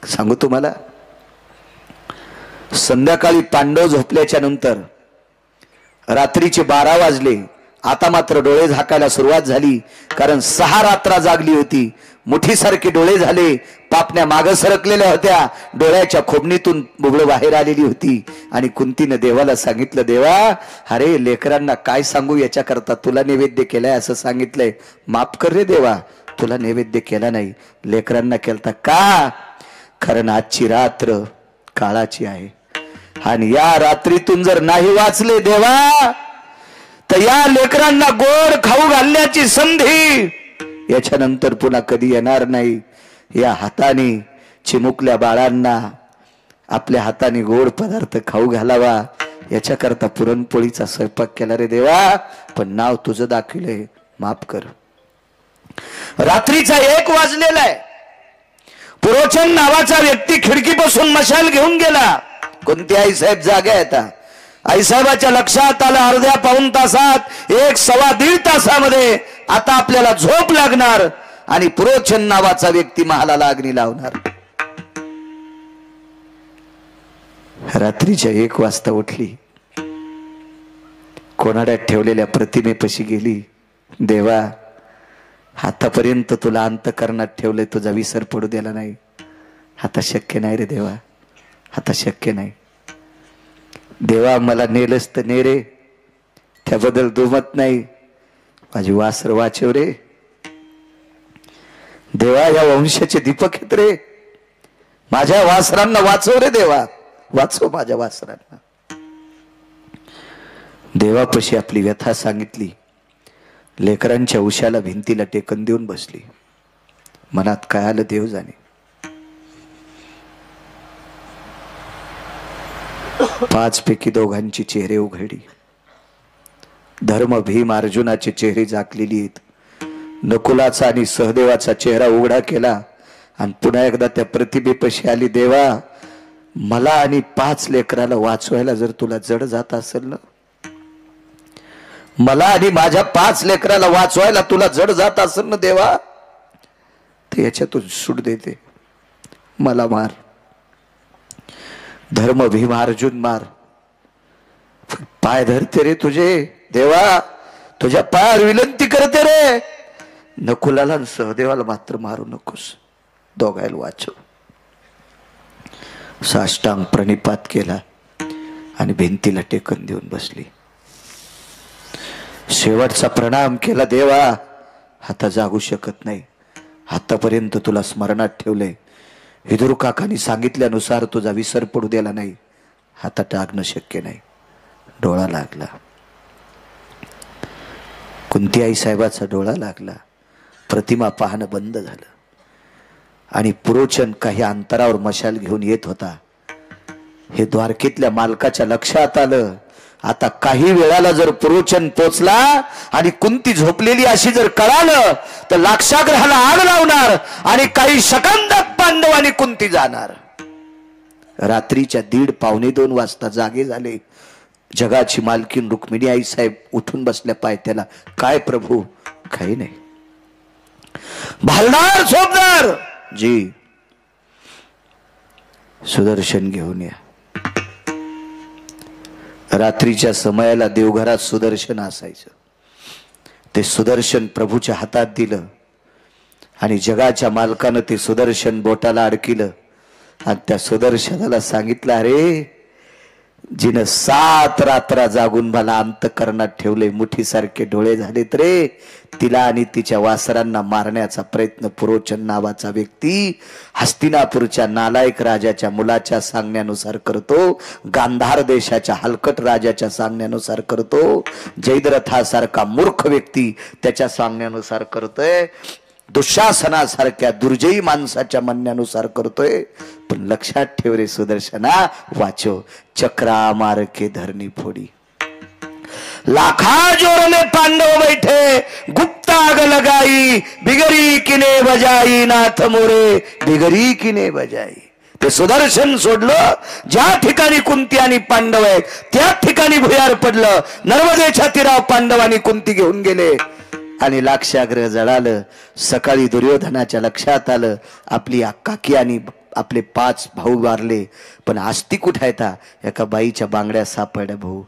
सांगू तुम्हाला, संध्याकाळी पांडव झोपल्याच्या नंतर रात्रीचे 12 वाजले. आता मात्र डोळे झाकायला सुरुवात झाली, कारण 6 रात्र जागली होती. मुठीसारखे डोळे झाले, पापण्या माग सरकलेल्या होत्या, डोळ्याच्या खोबणीतून बुबळं बाहेर आलेली होती. आणि कुंतीनं देवाला सांगितलं, देवा अरे लेकरांना काय सांगू, याच्याकरता तुला नैवेद्य केलाय असं सांगितलंय, माफ कर रे देवा, तुला नैवेद्य केला नाही, लेकरांना केलता का? कारण आजची रात्र काळाची आहे आणि या रात्रीतून जर नाही वाचले देवा तर या लेकरांना गोड खाऊ घालण्याची संधी याच्यानंतर पुन्हा कधी येणार नाही. या हाताने चिमुकल्या बाळांना आपल्या हाताने गोड पदार्थ खाऊ घालावा याच्याकरता पुरणपोळीचा स्वयंपाक केला रे देवा, पण नाव तुझं दाखविलंय, माफ कर. रात्रीचा 1 वाजलेला आहे. पुरोचन नावाचा व्यक्ती खिडकीपासून मशाल घेऊन गेला. कोणती आईसाहेब जागे आता? आईसाहेबाच्या लक्षात आलं अर्ध्या पाऊण तासात 1-1.25 तासामध्ये आता आपल्याला झोप लागणार आणि पुरोचन नावाचा व्यक्ती महालाला अग्नी लावणार. रात्रीच्या 1 वाजता उठली, कोणाड्यात ठेवलेल्या प्रतिमेपाशी गेली. देवा आतापर्यंत तुला अंतकरणात ठेवलंय, तुझा विसर पडू दिला नाही, आता शक्य नाही रे देवा, आता शक्य नाही. देवा मला नेलंच तर ने रे, त्याबद्दल दुमत नाही, माझी वासर वाचव रे देवा, या वंशाचे दीपक आहेत रे, माझ्या वासरांना वाचव रे देवा, वाचव माझ्या वासरांना. देवापाशी आपली व्यथा सांगितली. लेकरांच्या उशाला भिंतीला टेकन देऊन बसली. मनात काय आलं देव जाणे. 5 पैकी 2 चेहरे उघडली. धर्म भीम अर्जुनाचे चेहरे झाकलेली आहेत. नकुलाचा आणि सहदेवाचा चेहरा उघडा केला आणि पुन्हा एकदा त्या प्रतिमेपाशी आली. देवा मला आणि 5 लेकराला वाचवायला जर तुला जड जात असेल ना, मला आणि माझ्या 5 लेकराला वाचवायला तुला जड जात असेल ना देवा, ते याच्यातून सूट देते, मला मार. धर्म भीम अर्जुन मार, पाय धरते रे तुझे देवा, तुझ्या पायावर विनंती करते रे, नकुलाला आणि सहदेवाला मात्र मारू नकोस, दोघायला वाचव. साष्टांग प्रणिपात केला आणि भिंतीला टेकन देऊन बसली. शेवटचा प्रणाम केला. देवा आता जागू शकत नाही, आतापर्यंत तुला स्मरणात ठेवलंय, विदुर काकांनी सांगितल्यानुसार तुझा विसर पडू दिला नाही, आता टाकणं शक्य नाही. डोळा लागला, कुंती आई साहेबाचा डोळा लागला. प्रतिमा पाहणं बंद झालं आणि पुरोचन काही अंतरावर मशाल घेऊन येत होता. हे द्वारकेतल्या मालकाच्या लक्षात आलं, आता काही वेळाला जर पुरोचन पोचला आणि कुंती झोपलेली अशी जर कळालं तर लाक्षागृहाला आग लावणार आणि काही सेकंदात पांडव आणि कुंती जाणार. रात्रीच्या 1:30-2 वाजता जागे झाले. जगाची मालकीन रुक्मिणी आई साहेब उठून बसल्या पायथ्याला. काय प्रभू? काही नाही. भालदार झोपदार जी सुदर्शन घेऊन या. रात्रीच्या समयाला देवघरात सुदर्शन असायचं. ते सुदर्शन प्रभूच्या हातात दिलं आणि जगाच्या मालकानं ते सुदर्शन बोटाला अडकिलं आणि त्या सुदर्शनाला सांगितलं, अरे जिनं 7 रात्र जागून मला अंतकरणात ठेवले, मुठीसारखे डोळे झालेत रे, तिला आणि तिच्या वासरांना मारण्याचा प्रयत्न पुरोचन नावाचा व्यक्ती हस्तिनापूरच्या नालायक राजाच्या मुलाच्या सांगण्यानुसार करतो, गांधार देशाच्या हलकट राजाच्या सांगण्यानुसार करतो, जयद्रथासारखा मूर्ख व्यक्ती त्याच्या सांगण्यानुसार करतोय, दुःशासनासारख्या दुर्जयी माणसाच्या म्हणण्यानुसार करतोय. पण लक्षात ठेव रे सुदर्शना, वाचो. चक्रा मार के धरणी फोडी, लाखा जोर में पांडव बैठे, गुप्ता आग लगाई, बिगरी किने बजाई, नाथ मोरे बिगरी किने बजाई. ते सुदर्शन सोडलं, ज्या ठिकाणी कुंती आणि पांडव आहेत त्या ठिकाणी भुयार पडलं. नर्मदेच्या तीरावर पांडव आणि कुंती घेऊन गेले आणि लाक्षागृह जळालं. सकाळी दुर्योधनाच्या लक्षात आलं, आपली काकी आणि आपले 5 भाऊ वारले, पण आस्ती कुठे येता? एका बाईच्या बांगड्या सापडल्या. भाऊ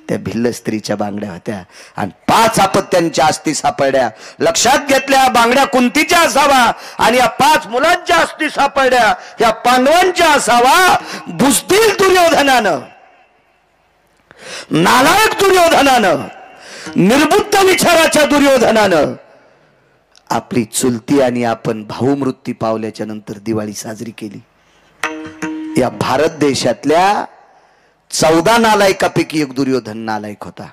त्या भिल्ल स्त्रीच्या बांगड्या होत्या आणि 5 अपत्यांच्या अस्थी सापडल्या. लक्षात घेतल्या बांगड्या कुंतीच्या असावा आणि या 5 मुलांच्या अस्थी सापडल्या या पांडवांच्या असावा. बुजदिल दुर्योधनानं, नालायक दुर्योधनानं, निर्बुद्ध विचाराच्या दुर्योधनानं आपली चुलती आणि आपण भाऊ मृत्यू पावल्याच्या नंतर दिवाळी साजरी केली. या भारत देशातल्या 14 नालायकापैकी एक दुर्योधन नालायक होता.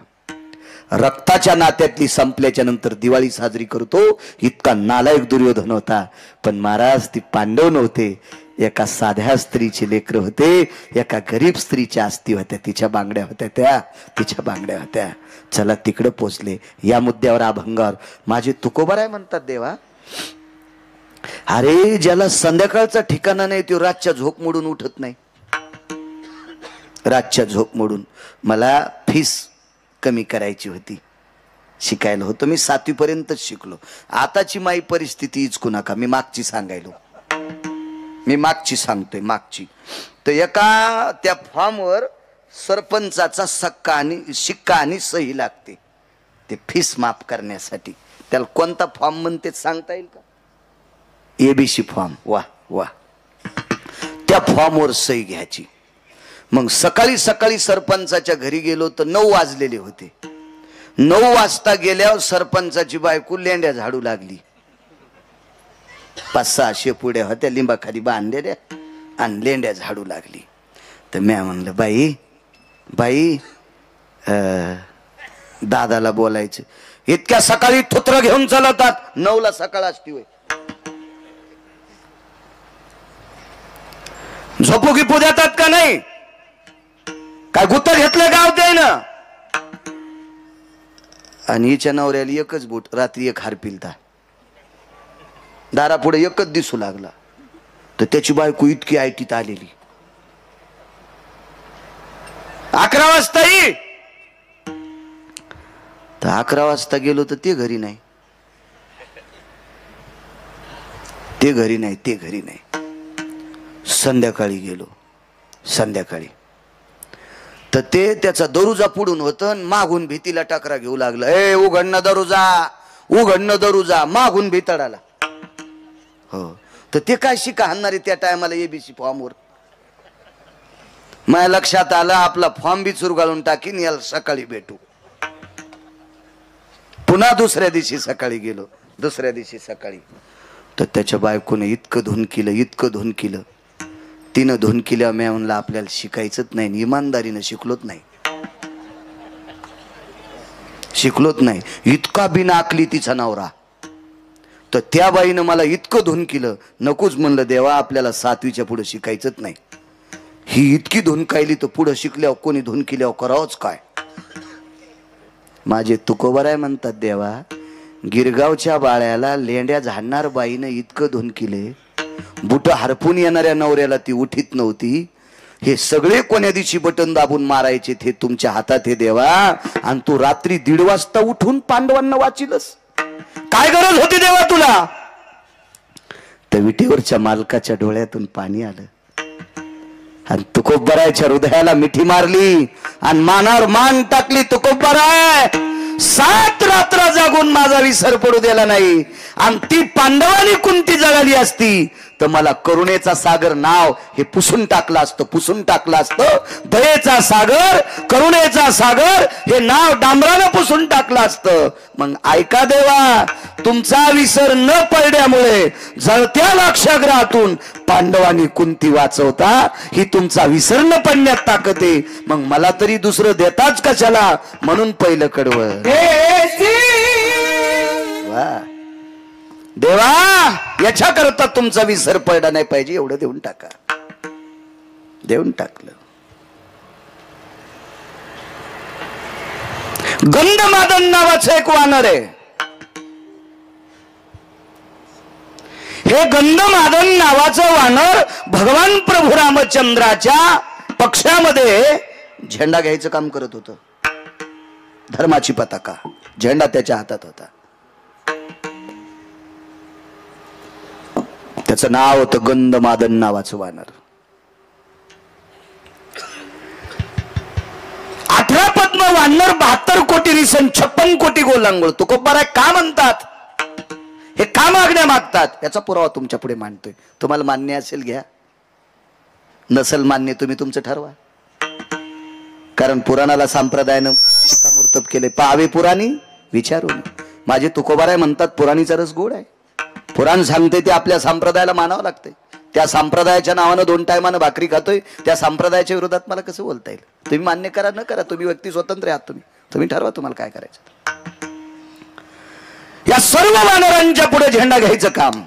रक्ताच्या नात्यातली संपल्याच्या नंतर दिवाळी साजरी करतो इतका नालायक दुर्योधन होता. पण महाराज ती पांडव नव्हते, एका साध्या स्त्रीचे लेकर होते, एका गरीब स्त्रीच्या अस्थी होत्या, तिच्या बांगड्या होत्या, तिच्या बांगड्या होत्या. चला तिकडे पोचले. या मुद्द्यावर अभंगावर माझे तुकोबाराय म्हणतात देवा, अरे ज्याला संध्याकाळचा ठिकाणा नाही तो रातच्या झोप मोडून उठत नाही. रातच्या झोप मोडून मला फीस कमी करायची होती, शिकायला होतं. मी 7वी पर्यंतच शिकलो. आताची माई परिस्थिती इचकू नका, मी मागची सांगायलो, मी मागची सांगतोय मागची. तर एका त्या फॉर्मवर सरपंचाचा शिक्का आणि सही लागते ते फीस माफ करण्यासाठी. त्याला कोणता फॉर्म म्हणते सांगता येईल का? ABC form. वा वा. त्या फॉर्मवर सही घ्यायची. मग सकाळी सकाळी सरपंचाच्या घरी गेलो तर 9 वाजलेले होते. 9 वाजता गेल्यावर सरपंचाची बायको लेंड्या झाडू लागली. 500-600 पुड्या होत्या लिंबाखाली बांधलेल्या आणि लेंड्या झाडू लागली. तर मी म्हणलं बाई बाई दादाला बोलायचं, इतक्या सकाळी थुत्र घेऊन चालवतात? 9ला सकाळ असती होय. झोपू गिपू देतात का नाही? काय गुत्त घेतलं गाव ते ना. आणि हिच्या नवऱ्याला एकच बोट, रात्री एक हार पिलता, दारापुढे एकच दिसू लागला. तर त्याची बायको इतकी आयटीत आलेली. 11 वाजता ये. तर 11 वाजता गेलो तर ते घरी नाही, ते घरी नाही, ते घरी नाही. संध्याकाळी गेलो, संध्याकाळी तर ते त्याचा दरुजा पुढून होतं, मागून भीतीला टकरा घेऊ लागलं. ए उघडणं दरुजा, उघडणं दरुजा. मागून भीतडाला. हो. तर ते काय शिका हाणणारे त्या टायमाला एबीसी फॉर्मवर. माझ्या लक्षात आलं आपला फॉर्म बी चुरगाळून टाकीन, याला सकाळी भेटू. पुन्हा दुसऱ्या दिवशी सकाळी गेलो, दुसऱ्या दिवशी सकाळी. तर त्याच्या बायकोने इतकं धुन केलं, इतकं धुन केलं. तिनं धुन केल्या. मी म्हणलं आपल्याला शिकायचंच नाही, इमानदारीनं शिकलोच नाही, शिकलोच नाही. इतका बिना आकली तिचा नवरा. तर त्या बाईनं मला इतकं धुन केलं, नकोच म्हणलं देवा आपल्याला 7वीच्या पुढे शिकायचंच नाही. ही इतकी धुन कायली तर पुढे शिकल्यावर कोणी धुन केल्यावर करावंच काय. माझे तुकोबाराय म्हणतात देवा, गिरगावच्या बाळ्याला लेंड्या झाडणार बाईनं इतकं धुन केले, बुट हरपून येणाऱ्या नवऱ्याला ती उठीत नव्हती. हे सगळे कोण्या दिवशी बटन दाबून मारायचे ते तुमच्या हातात हे देवा. आणि तू रात्री 1:30 वाजता उठून पांडवांना वाचिलस. काय गरज होती देवा तुला? त्या विटीवरच्या मालकाच्या डोळ्यातून पाणी आलं आणि तुकोबारायच्या हृदयाला मिठी मारली आणि मानावर मान टाकली. तुकोबाराय 7 रात्र जागून माझा विसर पडू दिला नाही. आणि ती पांडवांनी कुंती जगाली असती तर मला करुणेचा सागर नाव हे पुसून टाकलं असतं, पुसून टाकलं असतं. दयेचा सागर, करुणेचा सागर हे नाव डांबरानं पुसून टाकलं असतं. मग ऐका देवा, तुमचा विसर न पडल्यामुळे जळत्या लाक्षागृहातून पांडवांनी कुंती वाचवता, ही तुमचा विसर न पडण्यात ताकद आहे. मग मला तरी दुसरं देताच कशाला, म्हणून पहिलं कडवं. वा देवा, याच्या करता तुमचा विसर पडला नाही पाहिजे एवढं देऊन टाका. देऊन टाकलं. गंधमादन नावाचं एक वानर आहे. हे गंधमादन नावाचं वानर भगवान प्रभू रामचंद्राच्या पक्षामध्ये झेंडा घ्यायचं काम करत होतं. धर्माची पताका, झेंडा त्याच्या हातात होता. त्याचं नाव होतं गंधमादन नावाचं वानर. 18 पद्य जीवात्मा वानर 72 कोटी रिसन 56 कोटी गोलांगोळ तुकोबाराय का म्हणतात? हे का मागण्या मागतात? याचा पुरावा तुमच्या पुढे मांडतोय. तुम्हाला मान्य असेल घ्या, नसल मान्य तुम्ही तुमचं ठरवा. कारण पुराणाला संप्रदायानं शिक्कामोर्तब केले. पाहावे पुराणी विचारून. माझे तुकोबाराय म्हणतात पुराणीचा रस गोड आहे. पुराण सांगते ते आपल्या संप्रदायाला मानावं लागतंय. त्या संप्रदायाच्या नावानं 2 टायमानं भाकरी खातोय, त्या संप्रदायाच्या विरोधात मला कसं बोलता येईल? तुम्ही मान्य करा न करा, तुम्ही व्यक्ती स्वतंत्र आहात. तुम्ही ठरवा तुम्हाला काय करायचं. या सर्व वानरांच्या पुढे झेंडा घ्यायचं काम.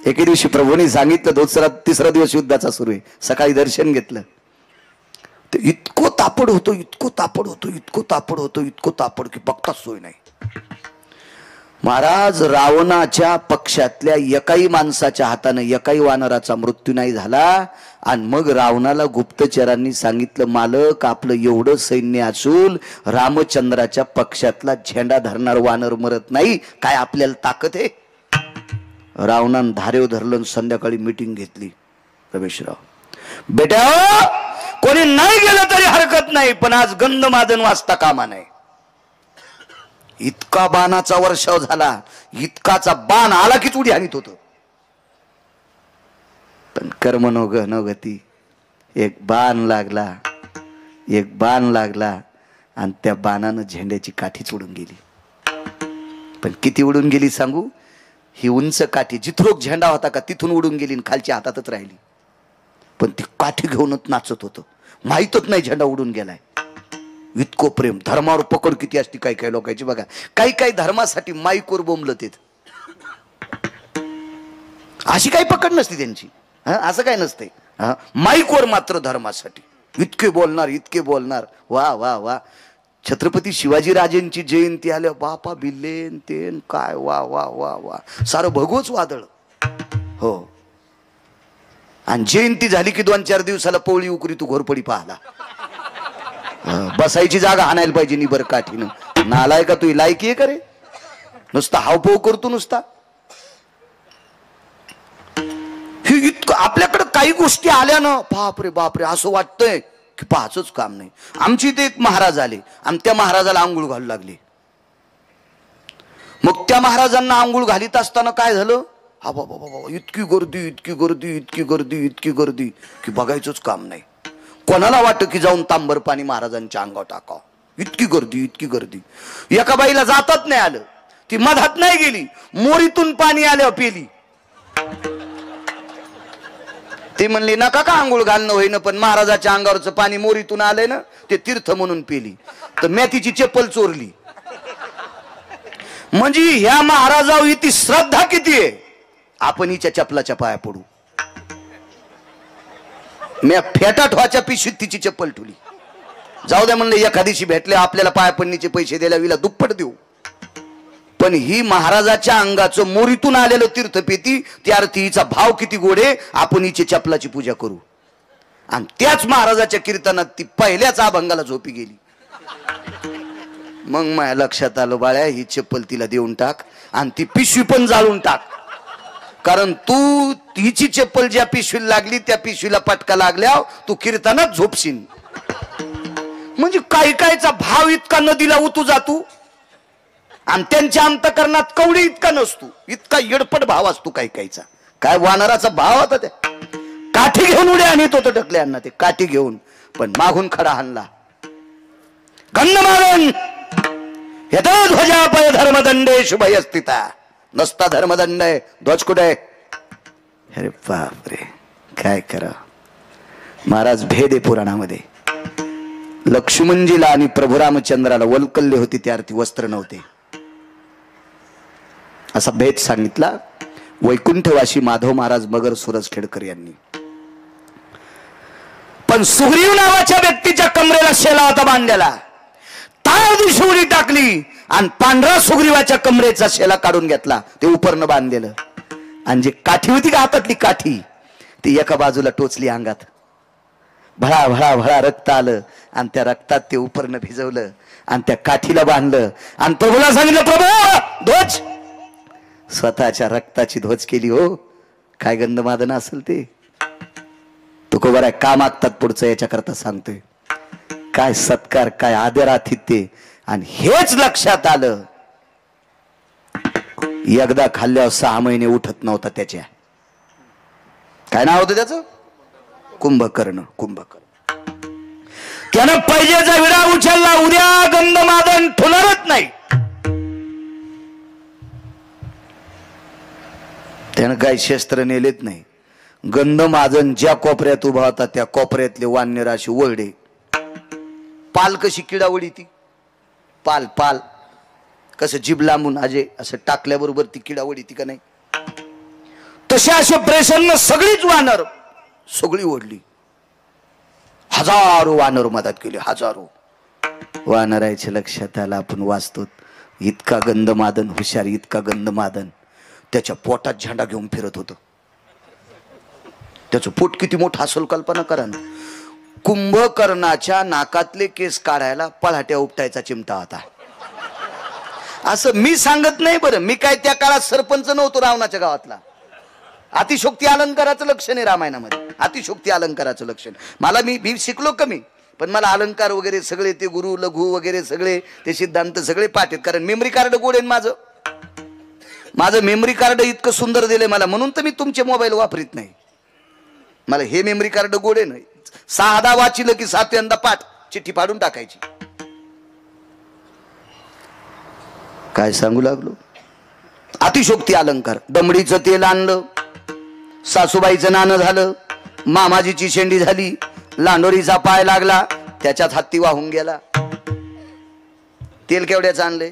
एके दिवशी प्रभूंनी सांगितलं, तिसरा दिवस युद्धाचा सुरू आहे. सकाळी दर्शन घेतलं, ते इतकं तापड होतो, इतकं तापड होतो, इतकं तापड होतो, इतकं तापड की बघताच सोय नाही. महाराज, रावणाच्या पक्षातल्या एकाही माणसाच्या हाताने एकाही वानराचा मृत्यू नाही झाला. आणि मग रावणाला गुप्तचरांनी सांगितलं, मालक आपलं एवढं सैन्य असून रामचंद्राच्या पक्षातला झेंडा धरणार वानर मरत नाही, काय आपल्याला ताकद आहे? रावणानं धारेव धरलं. संध्याकाळी मीटिंग घेतली. रमेशराव बेटा, कोणी नाही गेलं तरी हरकत नाही, पण आज गंधमादन वाजता कामा नाही. इतका बाणाचा वर्षाव झाला, इतकाचा बाण आला की उडी आणीत होत. पण कर्म नो गती. एक बाण लागला, एक बाण लागला आणि त्या बाणानं झेंड्याची काठीच उडून गेली. पण किती उडून गेली सांगू? ही उंच काठी जिथरोक झेंडा होता का तिथून उडून गेली आणि खालच्या हातातच राहिली. पण ती काठी घेऊनच नाचत होतं, माहीतच नाही झेंडा उडून गेलाय. इतकं प्रेम. धर्मावर पकड किती असती काही काही लोकांची बघा. काही धर्मासाठी माईकवर बोंबलत येत. अशी काही पकड नसती त्यांची, असं काय नसतंय. माईकवर मात्र धर्मासाठी इतके बोलणार, इतके बोलणार. वा वा वा. छत्रपती शिवाजीराजेंची जयंती आल्या, बापा बिल्लेन तेन काय वा वा वा वा, सारं भगवच वादळ. हो. आणि जयंती झाली की 2-4 दिवसाला पोळी उकरी तू घोरपडी पाहला. बसायची जागा आणायला पाहिजे निबर काठीनं. नालाय का तू? लायकी आहे का रे? नुसता हावभाव करतो नुसता. हे इतकं आपल्याकडे काही गोष्टी आल्या ना, बापरे बापरे असं वाटतंय की पाहाचंच काम नाही. आमची इथे एक महाराज आले आणि त्या महाराजाला आंघोळ घालू लागले. मग त्या महाराजांना आंघोळ घालीत असताना काय झालं? हा बाबा बाबा, इतकी गर्दी, इतकी गर्दी, इतकी गर्दी, इतकी गर्दी की बघायचंच काम नाही. कोणाला वाटतं की जाऊन तांबर पाणी महाराजांच्या अंगावर टाकावं. इतकी गर्दी, इतकी गर्दी. एका बाईला जातात नाही आलं, ती मधात नाही गेली, मोरीतून पाणी आल्यावर पेली. ते म्हणले नका का आंघोळ घालणं होईना, पण महाराजाच्या अंगावरचं पाणी मोरीतून आलंय ना, ते तीर्थ म्हणून पेली. तर मी तिची चप्पल चोरली. म्हणजे ह्या महाराजावर इथे श्रद्धा किती आहे, आपण हिच्या चपलाच्या पाया पडू. मी फेटाट व्हाच्या पिशवीत तिची चप्पल ठेवली. जाऊ द्या म्हणलं, एखादीशी भेटले आपल्याला पाया पडण्याचे पैसे द्यायला विला दुप्पट देऊ. पण ही महाराजाच्या अंगाचं मोरीतून आलेलं तीर्थपेती, त्या अर्थी हिचा भाव किती गोडे, आपण हिची चपलाची पूजा करू. आणि त्याच महाराजाच्या कीर्तनात ती पहिल्याच अभंगाला झोपी गेली. मग माझ्या लक्षात आलं, बाळ्या ही चप्पल तिला देऊन टाक आणि ती पिशवी पण जाळून टाक. कारण तू हिची चप्पल ज्या पिशवीला लागली त्या पिशवीला पटका लागल्यावर तू कीर्तनात झोपशील. म्हणजे काही कायचा भाव इतका नदीला उतू जातो आणि त्यांच्या अंतकरणात कवडी इतका नसतो, इतका येडपट भाव असतो काही कायचा. काय वानराचा भाव होता त्या. काठी घेऊन उड्या आणत होतं ढकल्यांना, ते काठी घेऊन, पण मागून खडा हाणला. गंधमादन यतो ध्वजापय धर्मदंडे शुभय स्थिता. नसता धर्मदंड आहे, ध्वज कुठे? अरे बापरे, काय करा महाराज. भेद आहे पुराणामध्ये. लक्ष्मणजीला आणि प्रभू रामचंद्राला वल्कल्य होती, त्या अर्थी वस्त्र नव्हते, असा भेद सांगितला वैकुंठवासी माधव महाराज मगर सुरजखेडकर यांनी. पण सुग्रीव नावाच्या व्यक्तीच्या कमरेला शेला होता बांधलेला. ताळ दिशोरी टाकली आणि पांढरा सुग्रीवाच्या कमरेचा शेला काढून घेतला, ते उपरनं बांधलेलं. आणि जी काठी होती का हातातली काठी, ती एका बाजूला टोचली अंगात. भळा भळा भळा रक्त आलं आणि त्या रक्तात ते उपरनं भिजवलं आणि त्या काठीला बांधलं आणि प्रभूला सांगितलं, प्रभू ध्वज. स्वतःच्या रक्ताची ध्वज केली. हो काय गंधमादन असेल ते. तुकोबाराय का मागतात पुढचं याच्या करता सांगतोय. काय सत्कार, काय आदरातिथ्य. आणि हेच लक्षात आलं, एकदा खाल्ल्यावर 6 महिने उठत नव्हता त्याच्या. काय नाव होतं त्याचं? कुंभकर्ण. त्यानं पैजेचा विडा उचलला, उद्या गंधमादन ठुलरत नाही. त्यानं काही शस्त्र नेलेत नाही. गंधमादन ज्या कोपऱ्यात उभा होता त्या कोपऱ्यातले वानराशी ओरडे. पाल कशी किडावडी ती, पाल पाल कसं जीभ लांबून अजे असं टाकल्याबरोबर ती किडावडी ती का नाही, तसे असे प्रेशरनं सगळीच वानर सगळी ओढली. हजारो वानर मदत केली, हजारो. वानराच्या लक्षात आलं आपण वाचतो, इतका गंधमादन हुशार, इतका गंधमादन त्याच्या पोटात झेंडा घेऊन फिरत होतं. त्याचं पोट किती मोठं असेल कल्पना करा ना. कुंभकर्णाच्या नाकातले केस काढायला पळाट्या उपटायचा चिमटा होता. असं मी सांगत नाही बरं, मी काय त्या काळात सरपंच नव्हतो रावणाच्या गावातला. अतिशोक्ती अलंकाराचं लक्षण आहे रामायणामध्ये, अतिशोक्ती अलंकाराचं लक्षण. मला मी शिकलो कमी, पण मला अलंकार वगैरे सगळे ते गुरु लघु वगैरे सगळे ते सिद्धांत सगळे पाठ आहेत. कारण मेमरी कार्ड गोड आहे माझं मेमरी कार्ड इतकं सुंदर दिलंय मला, म्हणून तर मी तुमचे मोबाईल वापरीत नाही. मला हे मेमरी कार्ड गोड आहे ना, 6दा वाचिलं की 7व्यांदा पाठ, चिठ्ठी फाडून टाकायची. काय सांगू लागलो, अतिशोक्ती अलंकार. दमडीचं तेल आणलं, सासूबाईचं नाणं झालं, मामाजीची शेंडी झाली, लांडोरीचा पाय लागला, त्याच्यात हत्ती वाहून गेला. तेल केवढ्याचं आणलंय?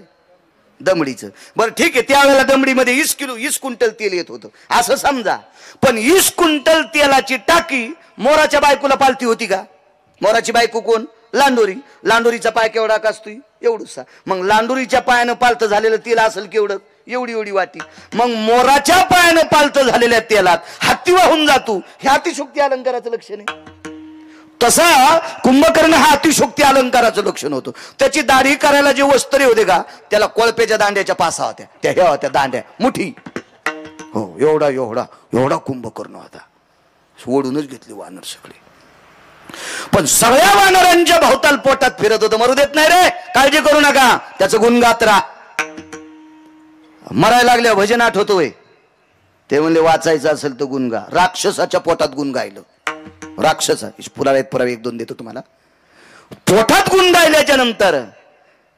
दमडीचं. बरं ठीक आहे, त्यावेळेला दमडीमध्ये 20 क्विंटल तेल येत होतं असं समजा. पण 20 क्विंटल तेलाची टाकी मोराच्या बायकोला पालती होती का? मोराची बायको कोण? लांडोरी. लांडोरीचा पाय केवढा का असतोय? एवढूसा. मग लांडोरीच्या पायानं पालतं झालेलं तेल असेल केवढं? एवढी वाटी. मग मोराच्या पायानं पालतं झालेल्या तेलात हत्ती वाहून जातो, हे अतिशोक्ती अलंकाराचं लक्षण आहे. तसा कुंभकर्ण हा अतिशोक्ती अलंकाराचं लक्षण होतं. त्याची दाढी करायला जे वस्त्रे होते का, त्याला कोळप्याच्या दांड्याच्या पासा होत्या, त्या ह्या होत्या दांड्या मुठी. हो, एवढा कुंभकर्ण होता. ओढूनच घेतली वानर सगळे. पण सगळ्या वानरांच्या भोवताल पोटात फिरत होतं. मरू देत नाही रे, काळजी करू नका, त्याचं गुण गात राहा. मरायला लागल्या भजन आठवतोय, ते म्हणले वाचायचं असेल तर गुण गा. राक्षसाच्या पोटात गुण गायलं. राक्षसा पुरावे 1-2 देतो तुम्हाला. पोटात गुण गायल्याच्या नंतर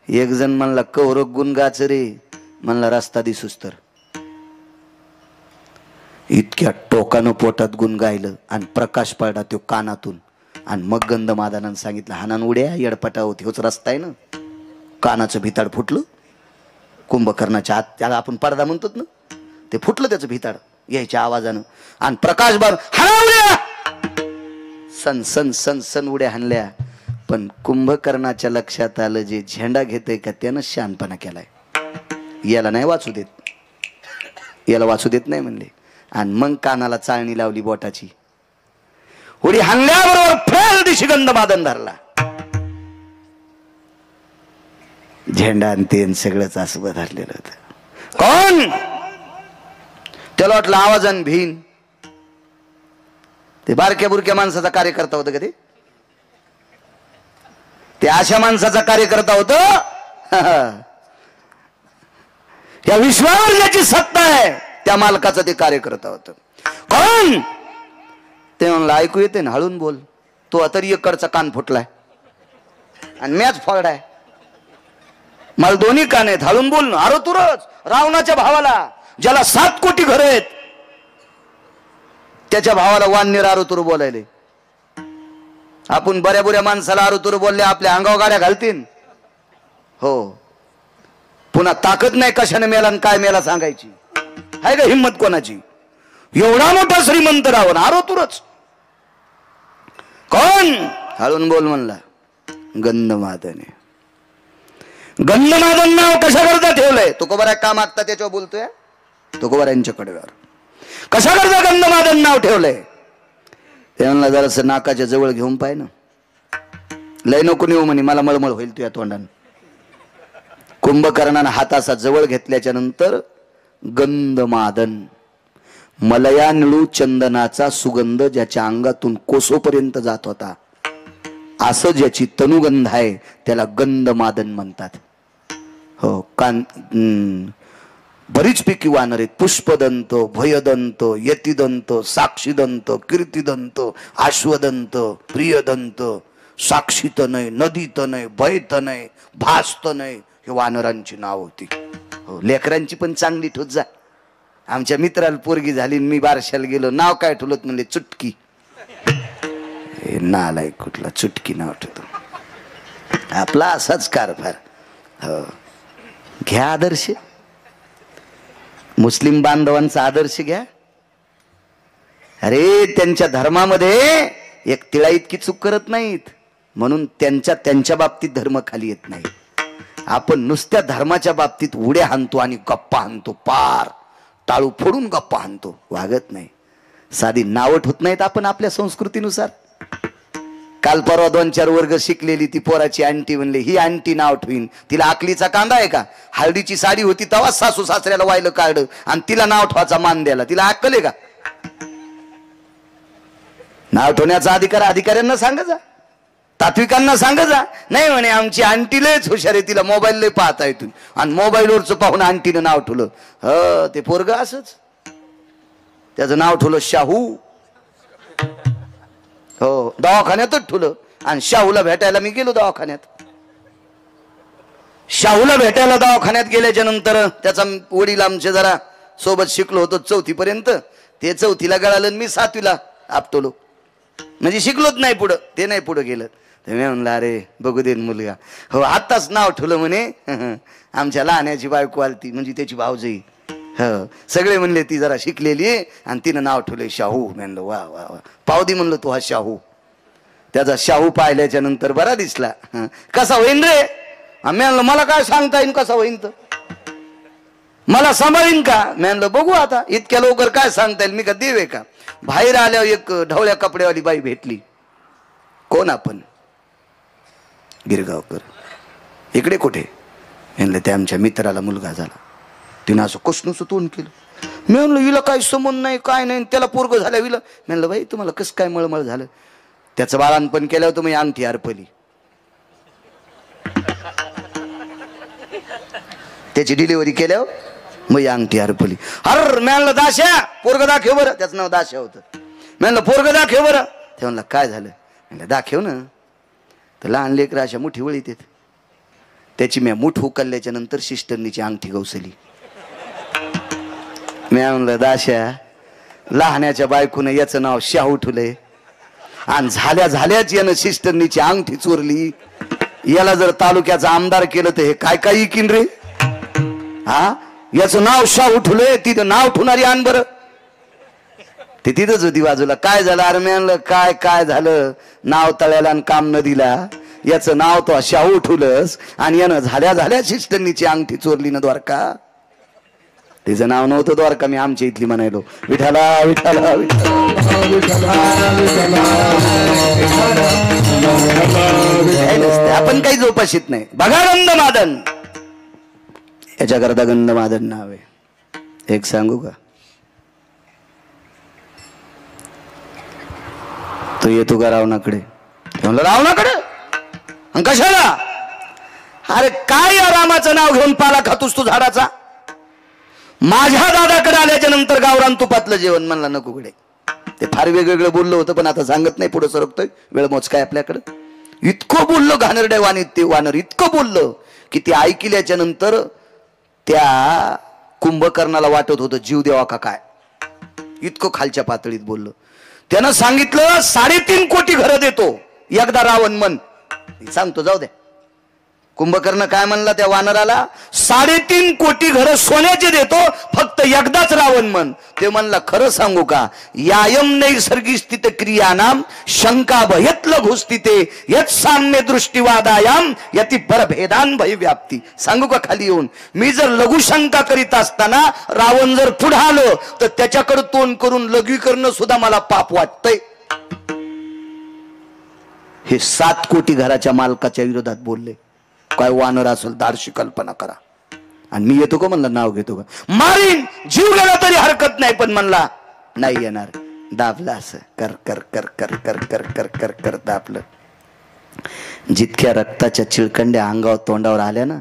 एक जण म्हणला कौरव गुण गाच रे, म्हणला रस्ता दिसूस तर. इतक्या टोकानं पोटात गुण गायलं आणि प्रकाश पडला तो कानातून. आणि मग गंधमादनानं सांगितलं, हानान उड्या येडपटा होती, होच रस्ता आहे ना. कानाचं भिताड फुटलं कुंभकर्णाच्या आत, त्याला आपण पडदा म्हणतो ना, ते फुटलं त्याचं भिताड यायच्या आवाजानं. आणि प्रकाश बार हाना उड्या, सन सन सन सन उड्या हाणल्या. पण कुंभकर्णाच्या लक्षात आलं, जे झेंडा घेतय का त्यानं शहाणपणा केलाय, याला नाही वाचू देत, याला वाचू देत नाही म्हणले. आणि मग कानाला चाळणी लावली बोटाची. उडी हाणल्याबरोबर फेल दिशी गंधमादन धरला. झेंडा आणि तेन सगळंच असं धरलेलं होतं. कोण? त्याला वाटलं आवाजान भीन. ते बारक्या बुरक्या माणसाचा कार्यकर्ता होतं का ते अशा माणसाचा कार्यकर्ता होत. या विश्वावर ज्याची सत्ता आहे त्या मालकाचा ते कार्यकर्ता होत. कोण? ते म्हणलं ऐकू येते ना, हळून बोल. तो तरी इकडचा कान फुटलाय आणि मॅच फोडलाय, मला दोन्ही कान आहेत, हळून बोल ना. अरे तुरच रावणाच्या भावाला, ज्याला 7 कोटी घर आहेत, त्याच्या भावाला वानर आरोतुर बोलायले. आपण बऱ्या बुऱ्या माणसाला आरोतुर बोलले आपल्या अंगावर गाड्या घालतील. हो, पुन्हा ताकद नाही कशाने मेला आणि काय मेला सांगायची, आहे का हिम्मत कोणाची? एवढा मोठा श्रीमंत रावण आरोतुरच. कोण? हळून बोल म्हणला. गंधमादन. गंधमादन नाव कशा करता ठेवलंय? तुकोबारा का मागता त्याच्यावर बोलतोय, तुकोबारांच्याकडे कशा करता गंधमादन नाव ठेवलंय? ते म्हणला जरासं नाकाच्या जवळ घेऊन पाय ना. लय नको नेऊ म्हणे, मला मळमळ होईल तुझ्या तोंडानं. कुंभकर्णानं हाताचा जवळ घेतल्याच्या नंतर गंधमादन, मलया निळू चंदनाचा सुगंध ज्याच्या अंगातून कोसोपर्यंत जात होता, असं ज्याची तनुगंध आहे त्याला गंधमादन म्हणतात. हो, बरीच पैकी वानर आहेत. पुष्पदंत, भयदंत, यतिदंत, साक्षीदंत, कीर्तिदंत, आश्वदंत, प्रियदंत, साक्षीतनय, नदीतनय, भयतनय, भासतनय, हे वानरांची नाव होती. हो, लेकरांची पण चांगली ठोत जा. आमच्या मित्राला पोरगी झाली, मी बारशाला गेलो, नाव काय ठेवलं म्हणले चुटकी. हे नालाय कुठला चुटकी नाव ठेवतो. आपला असाच कारभार. हो, घ्या आदर्श, मुस्लिम बांधवांचा आदर्श घ्या. अरे त्यांच्या धर्मामध्ये एक तिळा इतकी चूक करत नाहीत, म्हणून त्यांच्या बाबतीत धर्म खाली येत नाही. आपण नुसत्या धर्माच्या बाबतीत उड्या हाणतो आणि गप्पा हाणतो, पार टाळू फोडून गप्पा हाणतो, वागत नाही. साधी नावट होत नाहीत आपण आपल्या संस्कृतीनुसार. काल परवा 2-4 वर्ग शिकलेली ती पोराची आंटी म्हणले, ही आंटी नाव ठेवीन, तिला आकलीचा कांदा आहे का? हळदीची साडी होती तेव्हा सासू सासऱ्याला वाहिलं काढ आणि तिला नाव ठेवायचा मान द्यायला, तिला अक्कल आहे का? नाव ठेवण्याचा अधिकार अधिकाऱ्यांना सांगा जा, तात्विकांना सांगा जा. नाही म्हणे आमची आंटी लयच हुशार आहे, तिला मोबाईल लय पाहता येतो आणि मोबाईलवरच पाहून आंटीनं नाव ठेवलं. ते पोरग असंच, त्याचं नाव ठेवलं शाहू. हो, दवाखान्यातच ठेवलं. आणि शाहूला भेटायला मी गेलो दवाखान्यात. शाहूला भेटायला दवाखान्यात गेल्याच्या नंतर त्याचा वडील आमचे जरा सोबत शिकलो होतो 4थी पर्यंत, ते 4थीला गळालं, मी 7वीला आपटलो, म्हणजे शिकलोच नाही पुढं, ते नाही पुढं गेलं. तर मी म्हणलं अरे बघू दे मुलगा. हो, आत्ताच नाव ठेवलं म्हणे, आमच्या लहान्याची बायको आलती, म्हणजे त्याची भावजई. हो, सगळे म्हणले ती जरा शिकलेली आहे आणि तिनं नाव ठेवलंय शाहू. म्हणलं वा वा वा, पावदी म्हणलं तो हा शाहू. त्याचा शाहू पाहिल्याच्या नंतर बरा दिसला. कसा होईन रे? मी म्हणलं मला काय सांगता येईन कसा होईन, तर मला सांभाळीन का? मी म्हणलं बघू आता, इतक्या लवकर काय सांगता येईल, मी का देव आहे का? बाहेर आल्यावर एक ढवळ्या कपड्यावाली बाई भेटली. कोण आपण? गिरगावकर. इकडे कुठे? म्हणलं ते आमच्या मित्राला मुलगा झाला. तिनं असं कसनच तोंड केलं. मी म्हणलं हिला काही संबंध नाही, काय नाही, त्याला पोरग झाल्या हिला. म्हणलं बाई तुम्हाला कसं काय मळमळ झालं? त्याचं बाळांपण केल्यावर तुम्ही अंगठी हरपली, त्याची डिलिव्हरी केल्यावर मग अंगठी हरपली. अर म्हणलं दाश्या पोरग दाखव बरं. त्याचं नाव दाश्या होतं. म्हणलं पोरग दाखव बरं. ते म्हणलं काय झालं? म्हणलं दाखव ना. तर लहान लेकर अशा मुठी वळीत येत. त्याची मी मुठ उकलल्याच्या नंतर सिस्टरनीची अंगठी गवसली. मी म्हणलं दाश्या लहान्याच्या बायकोनं याचं नाव शाहू ठेवलंय आणि झाल्याच यानं सिस्टरनीची अंगठी चोरली. याला जर तालुक्याचा आमदार केलं तर हे काय काय इकीन रे? हा, याचं नाव शाहू ठेवलंय, तिथं नाव ठेवणारी आण बरं. ते तिथंच होती बाजूला. काय झालं? अरे मी म्हणलं काय झालं? नाव तळ्याला आणि काम नदीला, याचं नाव तो शाहू ठेवलंस आणि यानं झाल्या सिस्टरनीची अंगठी चोरली ना द्वारका. तिचं नाव नव्हतं द्वारका, मी आमच्या इथली म्हणायलो विठाला विठाला विठाला. आपण काही जोपाशीत नाही. बघा गंधमादन, याच्याकरता गंधमादन नाव आहे. एक सांगू का? तो येतो का रावणाकडे? म्हणलं रावणाकडे कशाला? अरे काय या रामाचं नाव घेऊन पाला खातोस तू झाडाचा? माझ्या दादाकडे आल्याच्या नंतर गावरान तुपातलं जेवण. म्हणला नको कडे. ते फार वेगवेगळं बोललं होतं, पण आता सांगत नाही, पुढे सरकतोय, वेळ मोज काय आपल्याकडं. इतकं बोललं घाणेरड्या ते वानर, इतकं बोललं की ते ऐकल्याच्या नंतर त्या कुंभकर्णाला वाटत होतं जीव देवा का काय. इतकं खालच्या पातळीत बोललं. त्यानं सांगितलं 3.5 कोटी घरं देतो एकदा रावण मन. सांगतो जाऊ द्या. कुंभकर्ण काय म्हणला त्या वानराला? 3.5 कोटी घरं सोन्याचे देतो, फक्त एकदाच रावण मन. ते म्हणला खरं सांगू का? यायम नैसर्गिक स्थित क्रियानाम शंका भयत लघु स्थिते यत साम्य दृष्टिवादायाम यति परभेदान भय व्याप्ती. सांगू का खाली येऊन? मी जर लघु शंका करीत असताना रावण जर पुढे आलो तर त्याच्याकडे तोंड करून लघवी करणं सुद्धा मला पाप वाटतंय. हे 7 कोटी घराच्या मालकाच्या विरोधात बोलले. काय वानर असेल दारशी कल्पना करा. आणि मी येतो का? म्हणलं नाव घेतो का? मारीन, जीव गेला तरी हरकत नाही, पण म्हणला नाही येणार. दाबला असं कर कर कर कर कर कर कर कर कर दाबलं. जितक्या रक्ताच्या चिळकंड्या अंगावर तोंडावर आल्या ना,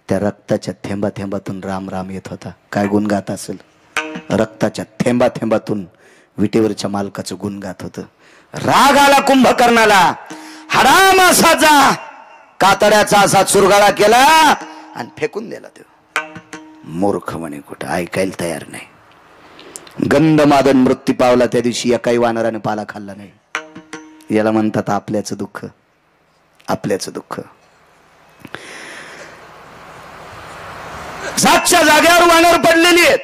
त्या रक्ताच्या थेंबा थेंबातून राम राम येत होता. काय गुण गात असेल? रक्ताच्या थेंबा थेंबातून विटेवरच्या मालकाचं गुण गात होतं. राग आला कुंभकर्णाला. हडामासाचा कातड्याचा असा चुरगाळा केला आणि फेकून दिला. तो मूर्ख म्हणे, कुठं ऐकायला तयार नाही. गंधमादन मृत्यू पावला त्या दिवशी एकाही वानराने पाला खाल्ला नाही. याला म्हणतात आपल्याचं दुःख. आपल्याचं दुःख. जागच्या जाग्यावर वानर पडलेली आहेत.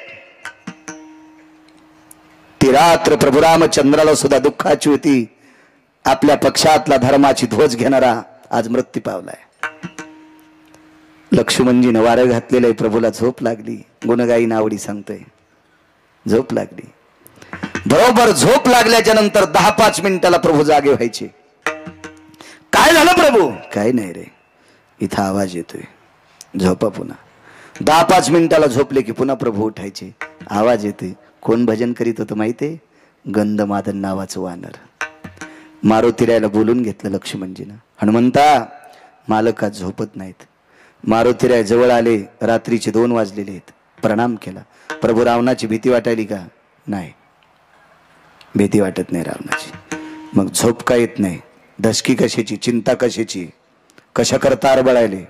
ती रात्र प्रभू रामचंद्राला सुद्धा दुःखाची होती. आपल्या पक्षातला धर्माची ध्वज घेणारा आज मृत्यू पावलाय. लक्ष्मणजीनं वारं घातलेलं आहे. प्रभूला झोप लागली. गुणगाई नावडी सांगतोय, झोप लागली. बरोबर झोप लागल्याच्या नंतर 10-5 मिनिटाला प्रभू जागे व्हायचे. काय झालं प्रभू? काय नाही रे, इथं आवाज येतोय, झोपा पुन्हा. 10-5 मिनिटाला झोपले की पुन्हा प्रभू उठायचे. आवाज येतोय. कोण भजन करीत होतं माहितीये? गंधमादन नावाचं वानर. मारुतीरायला बोलून घेतलं लक्ष्मणजीनं. हनुमंता, मालक आज झोपत नाहीत. मारुतीराय जवळ आले. रात्रीचे 2 वाजलेले आहेत. प्रणाम केला. प्रभू, रावणाची भीती वाटायली का? नाही, भीती वाटत नाही रावणाची. मग झोप का येत नाही? दशकी कशाची, चिंता कशाची, कशा करता आरबळायले?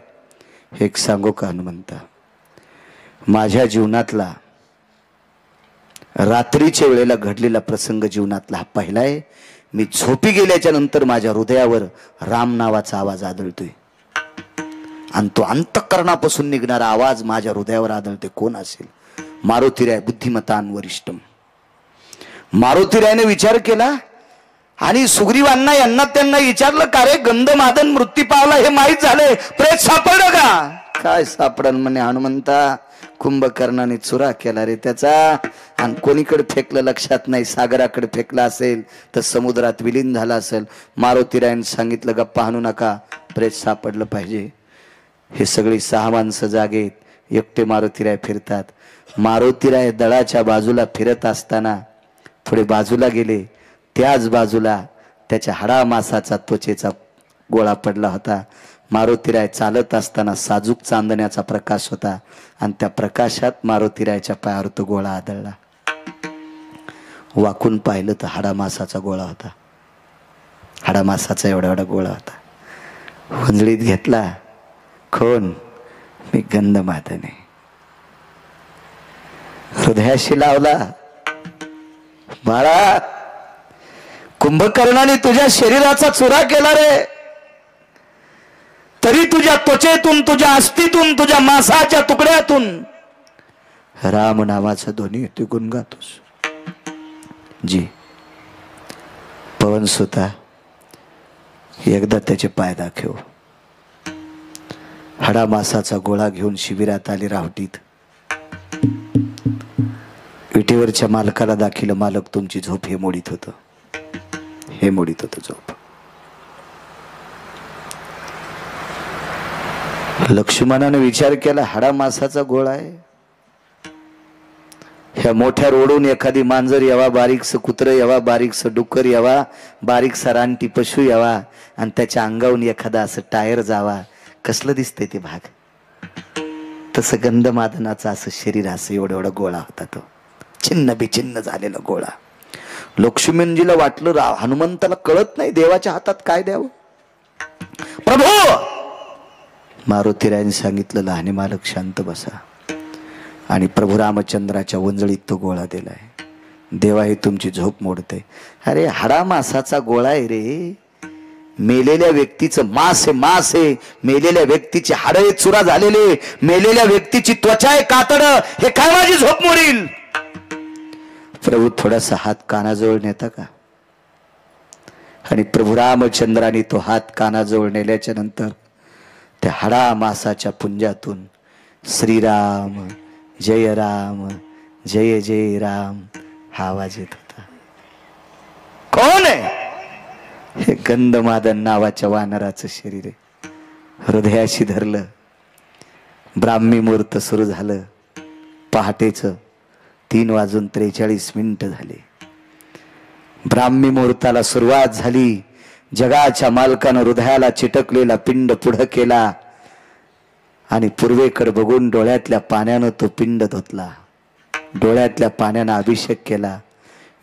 एक सांगू का हनुमंता, माझ्या जीवनातला रात्रीच्या वेळेला घडलेला प्रसंग जीवनातला हा पहिला आहे. मी झोपी गेल्याच्या नंतर माझ्या हृदयावर राम नावाचा आवाज आदळतोय आणि तो अंतःकरणापासून निघणारा आवाज माझ्या हृदयावर आदळतोय. कोण असेल? मारुतीराय बुद्धिमतान वरिष्ठम. मारुतीरायने विचार केला आणि सुग्रीवांना यांना त्यांना विचारलं, का रे गंधमादन मृत्यू पावला हे माहीत झालंय, प्रेत सापडलं का? काय सापडल म्हणे हनुमंता, कुंभकर्णाने चुरा केला रे त्याचा आणि कोणीकडे फेकलं लक्षात नाही. सागराकडे फेकला असेल तर समुद्रात विलीन झाला असेल. मारुतीरायने सांगितलं, गप्पा हाणू नका, प्रेत सापडलं पाहिजे. हे सगळी 6 माणसं जागेत. एकटे मारुतीराय फिरतात. मारुतीराय दळाच्या बाजूला फिरत असताना थोडे बाजूला गेले. त्याच बाजूला त्याच्या हाडामासाचा त्वचेचा गोळा पडला होता. मारुतीराय चालत असताना साजूक चांदण्याचा प्रकाश होता आणि त्या प्रकाशात मारुतीरायच्या पायावर तो गोळा आदळला. वाकून पाहिलं तर हाडामासाचा गोळा होता. हाडामासाचा एवढा एवढा गोळा होता. वंजळीत घेतला. कोण? मी गंधमादन. हृदयाशी लावला. बाळा, कुंभकर्णाने तुझ्या शरीराचा चुरा केला रे, तरी तुझ्या त्वचेतून, तुझ्या अस्थितून, तुझ्या मांसाच्या तुकड्यातून राम नावाचा ध्वनी तू गुणगातोस. जी पवन सुता, एकदा त्याचे पाय दाखव. हाडामासाचा गोळा घेऊन शिबिरात आले रावटीत. विटेवरच्या मालकाला दाखिलं, मालक तुमची झोप हे मोडीत होतं, हे मोडीत होतं झोप. लक्ष्मणाने विचार केला, हाडामासाचा गोळा आहे. ह्या मोठ्या रोडून एखादी मांजर यावा, बारीकस कुत्र यावा, बारीकस डुक्कर यावा, बारीकसा रानटी पशु यावा आणि त्याच्या अंगावून एखादा असं टायर जावा, कसलं दिसतंय ते भाग. तसं गंधमादनाचं असं शरीर, असं एवढा एवढा गोळा होता. तो छिन्न बिछिन्न झालेला गोळा. लक्ष्मणजीला वाटलं, हनुमंताला कळत नाही देवाच्या हातात काय द्यावं. प्रभू, मारुतीरायने सांगितलं, लहाने मालक शांत बसा. आणि प्रभू रामचंद्राच्या वंजळीत तो गोळा दिलाय. देवा, हे तुमची झोप मोडते. अरे हाडामासाचा गोळा आहे रे, मेलेल्या व्यक्तीचं मांस आहे, मांस आहे. मेलेल्या व्यक्तीची हाडे चुरा झालेले, मेलेल्या व्यक्तीची त्वचा आहे, कातड. हे काय माझी झोप मोडील? प्रभू थोडासा हात कानाजवळ नेता का? आणि प्रभू रामचंद्राने तो हात कानाजवळ नेल्याच्या नंतर त्या हाडा मासाच्या पुंजातून श्रीराम जय राम जय जय राम हा आवाज येत होता. कोण आहे? हे गंधमादन नावाच्या वानराचं शरीर आहे. हृदयाशी धरलं. ब्राह्मी मुहूर्त सुरू झालं. पहाटेचं 3:43 झाले. ब्राह्मी मुहूर्ताला सुरुवात झाली. जगाच्या मालकानं हृदयाला चिटकलेला पिंड पुढं केला आणि पूर्वेकडे बघून डोळ्यातल्या पाण्यानं तो पिंड धुतला. डोळ्यातल्या पाण्यानं अभिषेक केला.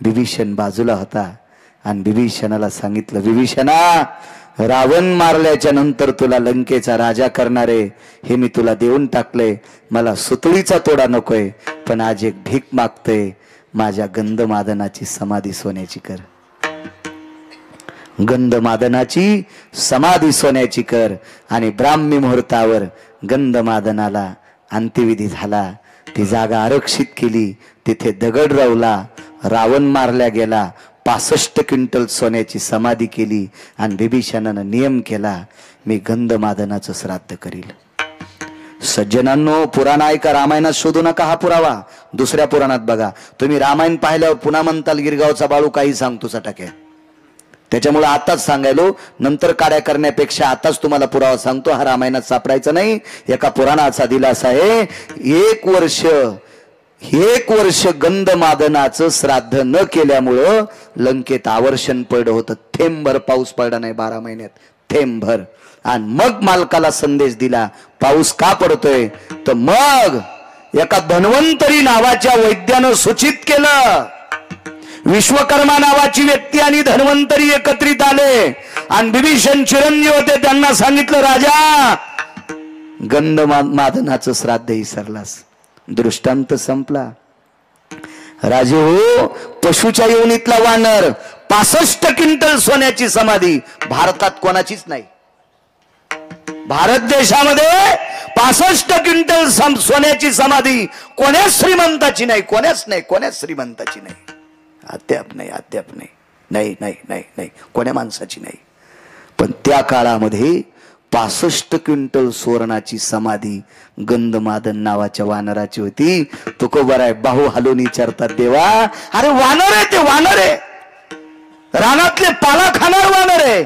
विभीषण बाजूला होता आणि विभीषणाला सांगितलं, विभीषणा, रावण मारल्याच्या नंतर तुला लंकेचा राजा करणारे हे मी तुला देऊन टाकले. मला सुतळीचा तोडा नकोय, पण आज एक भीक मागतोय, माझ्या गंधमादनाची समाधी सोन्याची कर. गंधमादनाची समाधी सोन्याची कर. आणि ब्राह्मी मुहूर्तावर गंधमादनाला अंत्यविधी झाला. ती जागा आरक्षित केली. तिथे दगड रवला. रावण मारल्या गेला. 65 क्विंटल सोन्याची समाधी केली. आणि विभीषणानं नियम केला, मी गंधमादनाचं श्राद्ध करील. सज्जनांनो, पुराण ऐका, रामायणात शोधू नका हा पुरावा. दुसऱ्या पुराणात बघा. तुम्ही रामायण पाहिल्यावर पुन्हा म्हणताल गिरगावचा बाळू काही सांगतो चटाक्या. त्याच्यामुळे आताच सांगायलो, नंतर काड्या करण्यापेक्षा आताच तुम्हाला पुरावा सांगतो. हा रामायणात सापडायचा नाही. एका पुराणाचा दिलासा आहे. 1 वर्ष गंधमादनाचं श्राद्ध न केल्यामुळं लंकेत आवर्षण पडलं होतं. थेंबभर पाऊस पडला नाही 12 महिन्यात, थेंबभर. आणि मग मालकाला संदेश दिला, पाऊस का पडतोय? तर मग एका धन्वंतरी नावाच्या वैद्यानं सूचित केलं. विश्वकर्मा नावाची व्यक्ती आणि धन्वंतरी एकत्रित आले आणि विभीषण चिरंजीव होते. त्यांना सांगितलं, राजा, गंधमादनाचं श्राद्ध विसरलास. दृष्टांत संपला. राजे हो, पशुच्या योनीतला वानर, 65 क्विंटल सोन्याची समाधी भारतात कोणाचीच नाही. भारत देशामध्ये 65 क्विंटल सोन्याची समाधी कोण्याच श्रीमंताची नाही. कोण्याच श्रीमंताची नाही. अद्याप नाही. कोण्या माणसाची नाही. पण त्या काळामध्ये 65 क्विंटल सुवर्णाची समाधी गंधमादन नावाच्या वानराची होती. तुकोबाराय बाहू हलवून विचारतात, देवा, अरे वानर आहे ते, वानर आहे, रानातले पाला खाणार वानर आहे,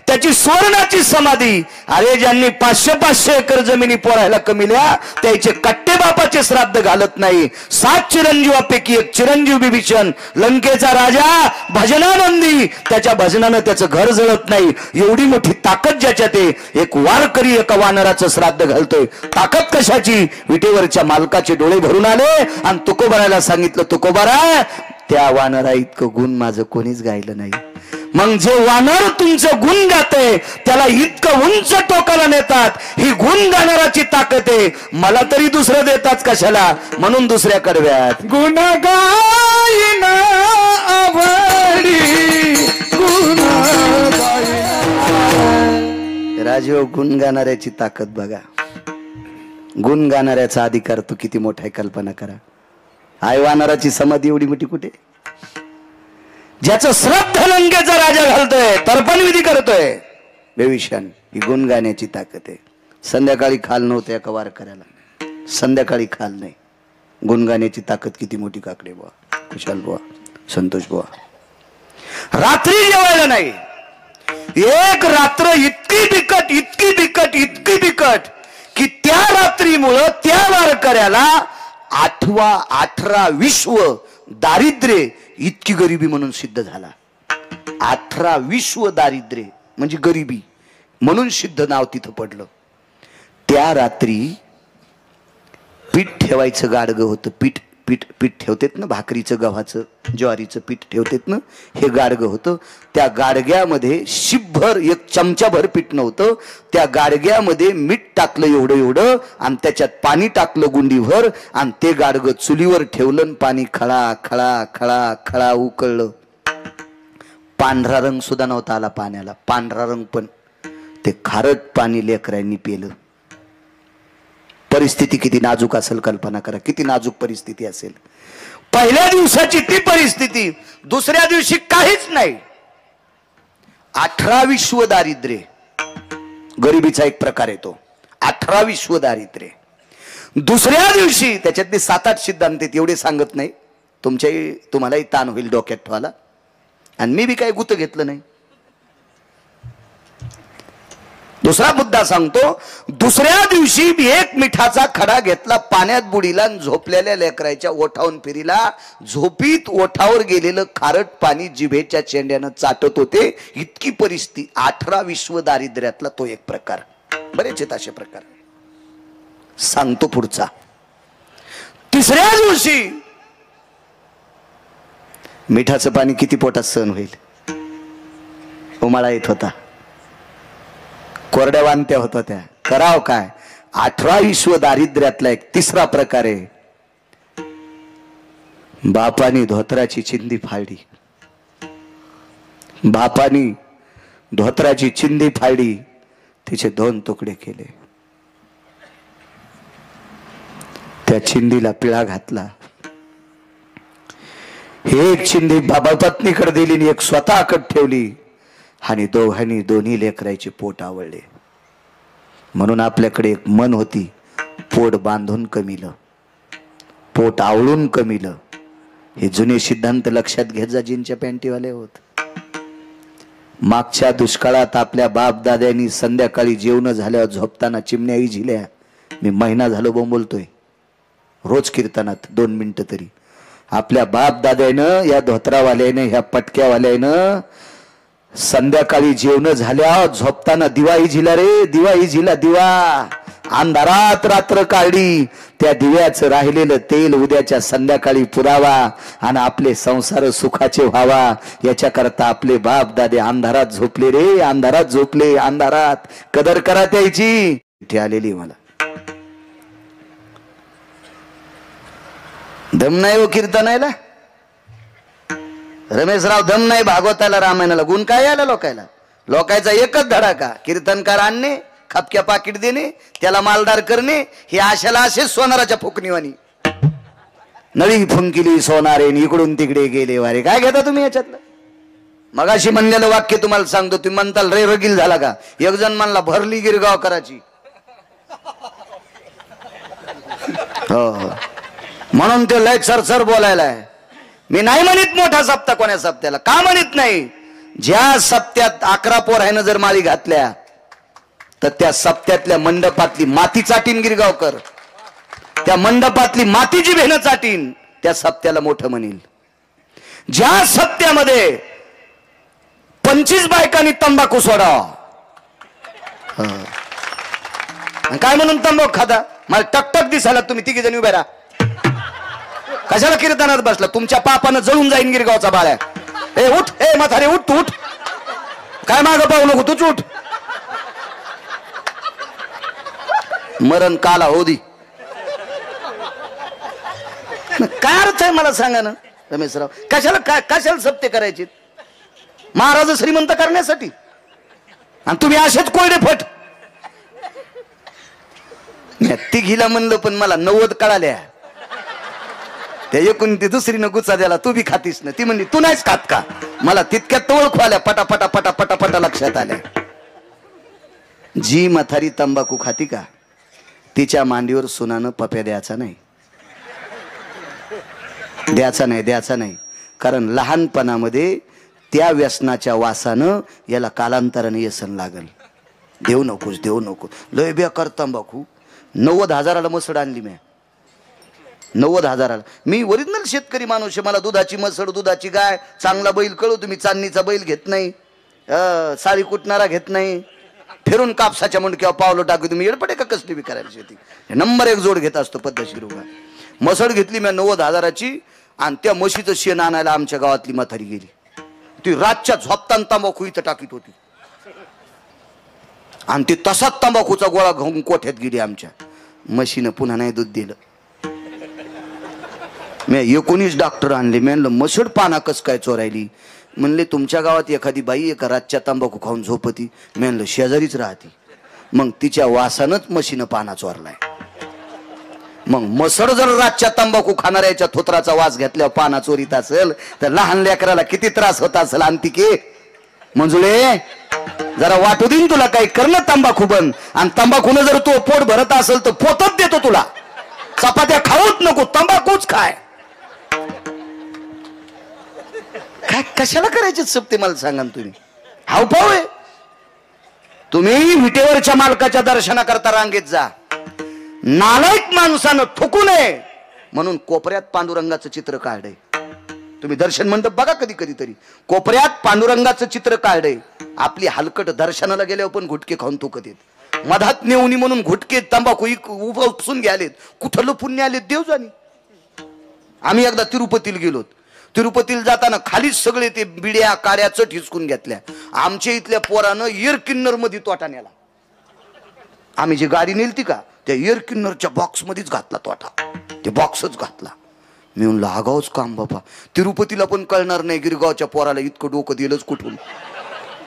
त्याची सुवर्णाची समाधी. अरे ज्यांनी 500 एकर जमिनी पोरायला कमिल्या त्याचे कट्टे बापाचे श्राद्ध घालत नाही. 7 चिरंजीवापैकी एक चिरंजीव विभीषण, लंकेचा राजा, भजनानंदी, त्याच्या भजनानं त्याचं घर जळत नाही. एवढी मोठी ताकद ज्याच्यात आहे. एक वारकरी एका वानराचं श्राद्ध घालतोय. ताकद कशाची? विटेवरच्या मालकाचे डोळे भरून आले आणि तुकोबारायला सांगितलं, तुकोबाराय, त्या वानरा इतकं गुण माझं कोणीच गायलं नाही. मग जे वानर तुमचं गुण गाते त्याला इतकं उंच टोकाला नेतात. ही गुण गाणाराची ताकद आहे. मला तरी दुसरं देतात कशाला? म्हणून दुसऱ्या कडव्यात गुण गायन आवडी गुण राजो. गुण गाणाऱ्याची ताकद बघा. गुण गाणाऱ्याचा अधिकार तू किती मोठा आहे कल्पना करा. आय वानराची समाधी एवढी मोठी कुठे? ज्याचं श्राद्ध लंकेचा राजा घालतोय, तर्पण विधी करतोय विभीषण, ही गुण गाण्याची ताकद आहे. संध्याकाळी खाल नव्हतं एका वारकऱ्याला, संध्याकाळी खाल नाही. गुण गाण्याची ताकद किती मोठी काकडे बुवा, कुशाल बुवा, संतोष बुवा. रात्री जेवायला नाही. एक रात्र इतकी बिकट की त्या रात्रीमुळं त्या वारकऱ्याला 18 विश्व दारिद्र्य, इतकी गरिबी म्हणून सिद्ध झाला. 18 विश्व दारिद्र्य म्हणजे गरिबी म्हणून सिद्ध नाव तिथं पडलं. त्या रात्री पीठ ठेवायचं गाडगं होतं. पीठ ठेवतेत ना, भाकरीचं, गव्हाचं, ज्वारीचं पीठ ठेवतेत ना, हे गाडगं होतं. त्या गाडग्यामध्ये शिभर, एक चमचाभर पीठ नव्हतं. त्या गाडग्यामध्ये मीठ टाकलं एवढं आणि त्याच्यात पाणी टाकलं गुंडीभर आणि ते गाडगं चुलीवर ठेवलं. पाणी खळा खळा खळा खळा उकळलं. पांढरा रंग सुद्धा नव्हता आला पाण्याला, पांढरा रंग पण. ते खारट पाणी लेकरांनी पिलं. परिस्थिती किती नाजूक असेल कल्पना करा, किती नाजूक परिस्थिती असेल. पहिल्या दिवसाची ती परिस्थिती, दुसऱ्या दिवशी काहीच नाही. 18 विश्व दारिद्र्य, गरिबीचा एक प्रकार येतो. 18 विश्व दारिद्र्य. दुसऱ्या दिवशी त्याच्यातले 7-8 सिद्धांत आहेत, एवढे सांगत नाही. तुम्हालाही ताण होईल डोक्यात ठेवायला. आणि मी बी काही गुत घेतलं नाही. दुसरा मुद्दा सांगतो, दुसऱ्या दिवशी एक मिठाचा खडा घेतला, पाण्यात बुडीला, झोपलेल्या लेकराच्या ओठावून फिरीला. झोपीत ओठावर गेलेलं खारट पाणी जिभेच्या चेंड्यानं चाटत होते. इतकी परिस्थिती. 18 विश्व दारिद्र्यातला तो एक प्रकार. बरेच आहेत असे प्रकार. सांगतो पुढचा. तिसऱ्या दिवशी मिठाचं पाणी किती पोटात सहन होईल? उमाळा येत होता, कोरड्या वांत्या होत होत्या. कराव काय? 18 विश्व दारिद्र्यातला एक तिसरा प्रकार आहे. बापानी धोत्राची चिंदी फाडली. बापानी धोत्राची चिंदी फाडली, तिचे 2 तुकडे केले. त्या चिंदीला पिळा घातला. एक चिंदी बाबा पत्नीकडे दिली आणि एक स्वतःकडे ठेवली. आणि दोघांनी दोन्ही लेकराचे पोट आवळले. म्हणून आपल्याकडे एक मन होती, पोट बांधून कमिलं, पोट आवळून कमिलं. हे जुने सिद्धांत लक्षात घेत जा, जीनच्या पॅन्टीवाले होत. मागच्या दुष्काळात आपल्या बाप दाद्यांनी संध्याकाळी जेवण झाल्यावर झोपताना चिमण्याही झिल्या. मी महिना झालो बोंबलतोय रोज कीर्तनात 2 मिनिटं तरी. आपल्या बाप दाद्यानं, या धोत्रावाल्यानं, ह्या पटक्यावाल्यानं संध्याकाळी जेवण झाल्या झोपताना दिवाही झिला रे, दिवाही झिला. दिवा अंधारात रात्र काढली. त्या दिव्याचं राहिलेलं तेल उद्याच्या संध्याकाळी पुरावा आणि आपले संसार सुखाचे व्हावा, याच्याकरता आपले बाप दादे अंधारात झोपले रे, अंधारात झोपले. अंधारात कदर करा त्याची. इथे आलेली मला दम नाही हो कीर्तनाला. रमेशराव दम नाही भागवताला, रामायणाला. गुण काय आला लोकायला? लोकायचा एकच धडाका, कीर्तनकार आणणे, खपक्या पाकिट देणे, त्याला मालदार करणे. हे आशाला असेच सोनाराच्या फुकणीवाणी. नळी फुंकिली सोनारे, इकडून तिकडे गेले वारे. काय घेता तुम्ही याच्यातलं? मगाशी म्हणलेलं वाक्य तुम्हाला सांगतो. तुम्ही म्हणताल रे रगील झाला का? एक जण म्हणला भरली गिरगाव कराची. हो, म्हणून ते लय सरसर बोलायला आहे. मी नाही म्हणत मोठा सप्ताह कोण्या सप्त्याला. का म्हणत नाही? ज्या सप्त्यात 11 पोरायनं जर माळी घातल्या, तर त्या सप्त्यातल्या मंडपातली माती चाटीन गिरगावकर. त्या मंडपातली मातीची भेन चाटीन. त्या सप्त्याला मोठं म्हणेल. ज्या सप्त्यामध्ये 25 बायकांनी तंबाखू सोडावा, काय म्हणून तंबाखू खाता? मला टकटक दिसायला तुम्ही 3 जण उभे राहा. कशाला कीर्तनात बसला? तुमच्या पापानं जळून जाईन गिरगावचा बाळ्या. ए उठ, ए म्हातारे उठ, तू उठ. काय मागं पाहू नको, तूच उठ. मरण काला हो दी. काय अर्थ आहे मला सांगा ना रमेशराव? कशाला सप्ते करायचे? महाराज श्रीमंत करण्यासाठी. आणि तुम्ही असेच कोरडे फट. तिघीला म्हणलं पण मला 90 कळाल्या. त्या एकूण ती दुसरीनं गुच्चा द्याला, तू बी खातीस ना. ती म्हणली तू नाहीच खात का? मला तितक्यात ओळखू आल्या, पटापटा पटापटा पटा लक्षात आल्या. जी म्हातारी तंबाखू खाती का, तिच्या मांडीवर सुनानं पप्या द्यायचा नाही. द्यायचा नाही, द्यायचा नाही. कारण लहानपणामध्ये त्या व्यसनाच्या वासानं याला कालांतराने व्यसन लागल. देऊ नकोस, देऊ नको. लय बेकार तंबाखू. 90,000ला मसड आणली मी. 90,000ला. मी ओरिजिनल शेतकरी माणूस आहे. मला दुधाची मसड, दुधाची गाय, चांगला बैल कळू. तुम्ही चांदणीचा बैल घेत नाही, साळी कुटणारा घेत नाही, फिरून कापसाच्या मुंडक्यावर पावलं टाकू. तुम्ही येडपडे का कसली बी करायला शेती? नंबर 1 जोड घेत असतो पद्धतशीर उगा. मसड घेतली मी 90,000ची. आणि त्या म्हशीचं शेण आणायला आमच्या गावातली म्हातारी गेली. ती रातच्या झोपताना तंबाखू इथं टाकीत होती. आणि ती तसाच तंबाखूचा गोळा घेऊन कोठ्यात गेली. आमच्या म्हशीनं पुन्हा नाही दूध दिलं. मी 19 डॉक्टर आणले. मी म्हणलं मसड पाना कस काय चोरायली? म्हणले तुमच्या गावात एखादी बाई एका रातच्या तंबाखू खाऊन झोपती. मी म्हणलं शेजारीच राहती. मग तिच्या वासानच म्हशीनं पाना चोरलाय. मग मसड जर रातच्या तंबाखू खाणाऱ्याच्या थोत्राचा वास घेतल्यावर पाना चोरीत असेल, तर लहान लेकराला किती त्रास होत असेल. अंतिके मंजुळे जरा वाटू देईन तुला काही करणं तंबाखू बंद. आणि तंबाखून जर तू पोट भरत असेल तर पोतच देतो तुला. चपात्या खाऊच नको, तंबाखूच खाय. काय कशाला करायचे सप्ते मला सांगा तुम्ही? हावभाव आहे. तुम्ही विटेवरच्या मालकाच्या दर्शनाकरता रांगेत जा. नालायक माणसानं ठोकू नये म्हणून कोपऱ्यात पांडुरंगाचं चित्र काढलंय. तुम्ही दर्शन मंडप बघा कधी कधीतरी, कोपऱ्यात पांडुरंगाचं चित्र काढलंय. आपली हलकट दर्शनाला गेल्यावर पण घुटके खाऊन थुकत येत. मधात नेऊनी म्हणून घुटके तंबाखू उपसून घ्यालेत. कुठलं पुण्य आले देव जाणे. आम्ही एकदा तिरुपतीला गेलोत. तिरुपतीला जाताना खालीच सगळे ते बिड्या काड्याचं ठिसकून घेतल्या. आमच्या इथल्या पोरानं एअर किन्नर मध्ये तोटा नेला. आम्ही जी गाडी नेलती का त्या एअर किन्नरच्या बॉक्स मध्येच घातला तोटा. ते बॉक्सच घातला. मी म्हणलं आगावच काम बाबा. तिरुपतीला पण कळणार नाही गिरगावच्या पोराला इतकं डोकं दिलंच कुठून.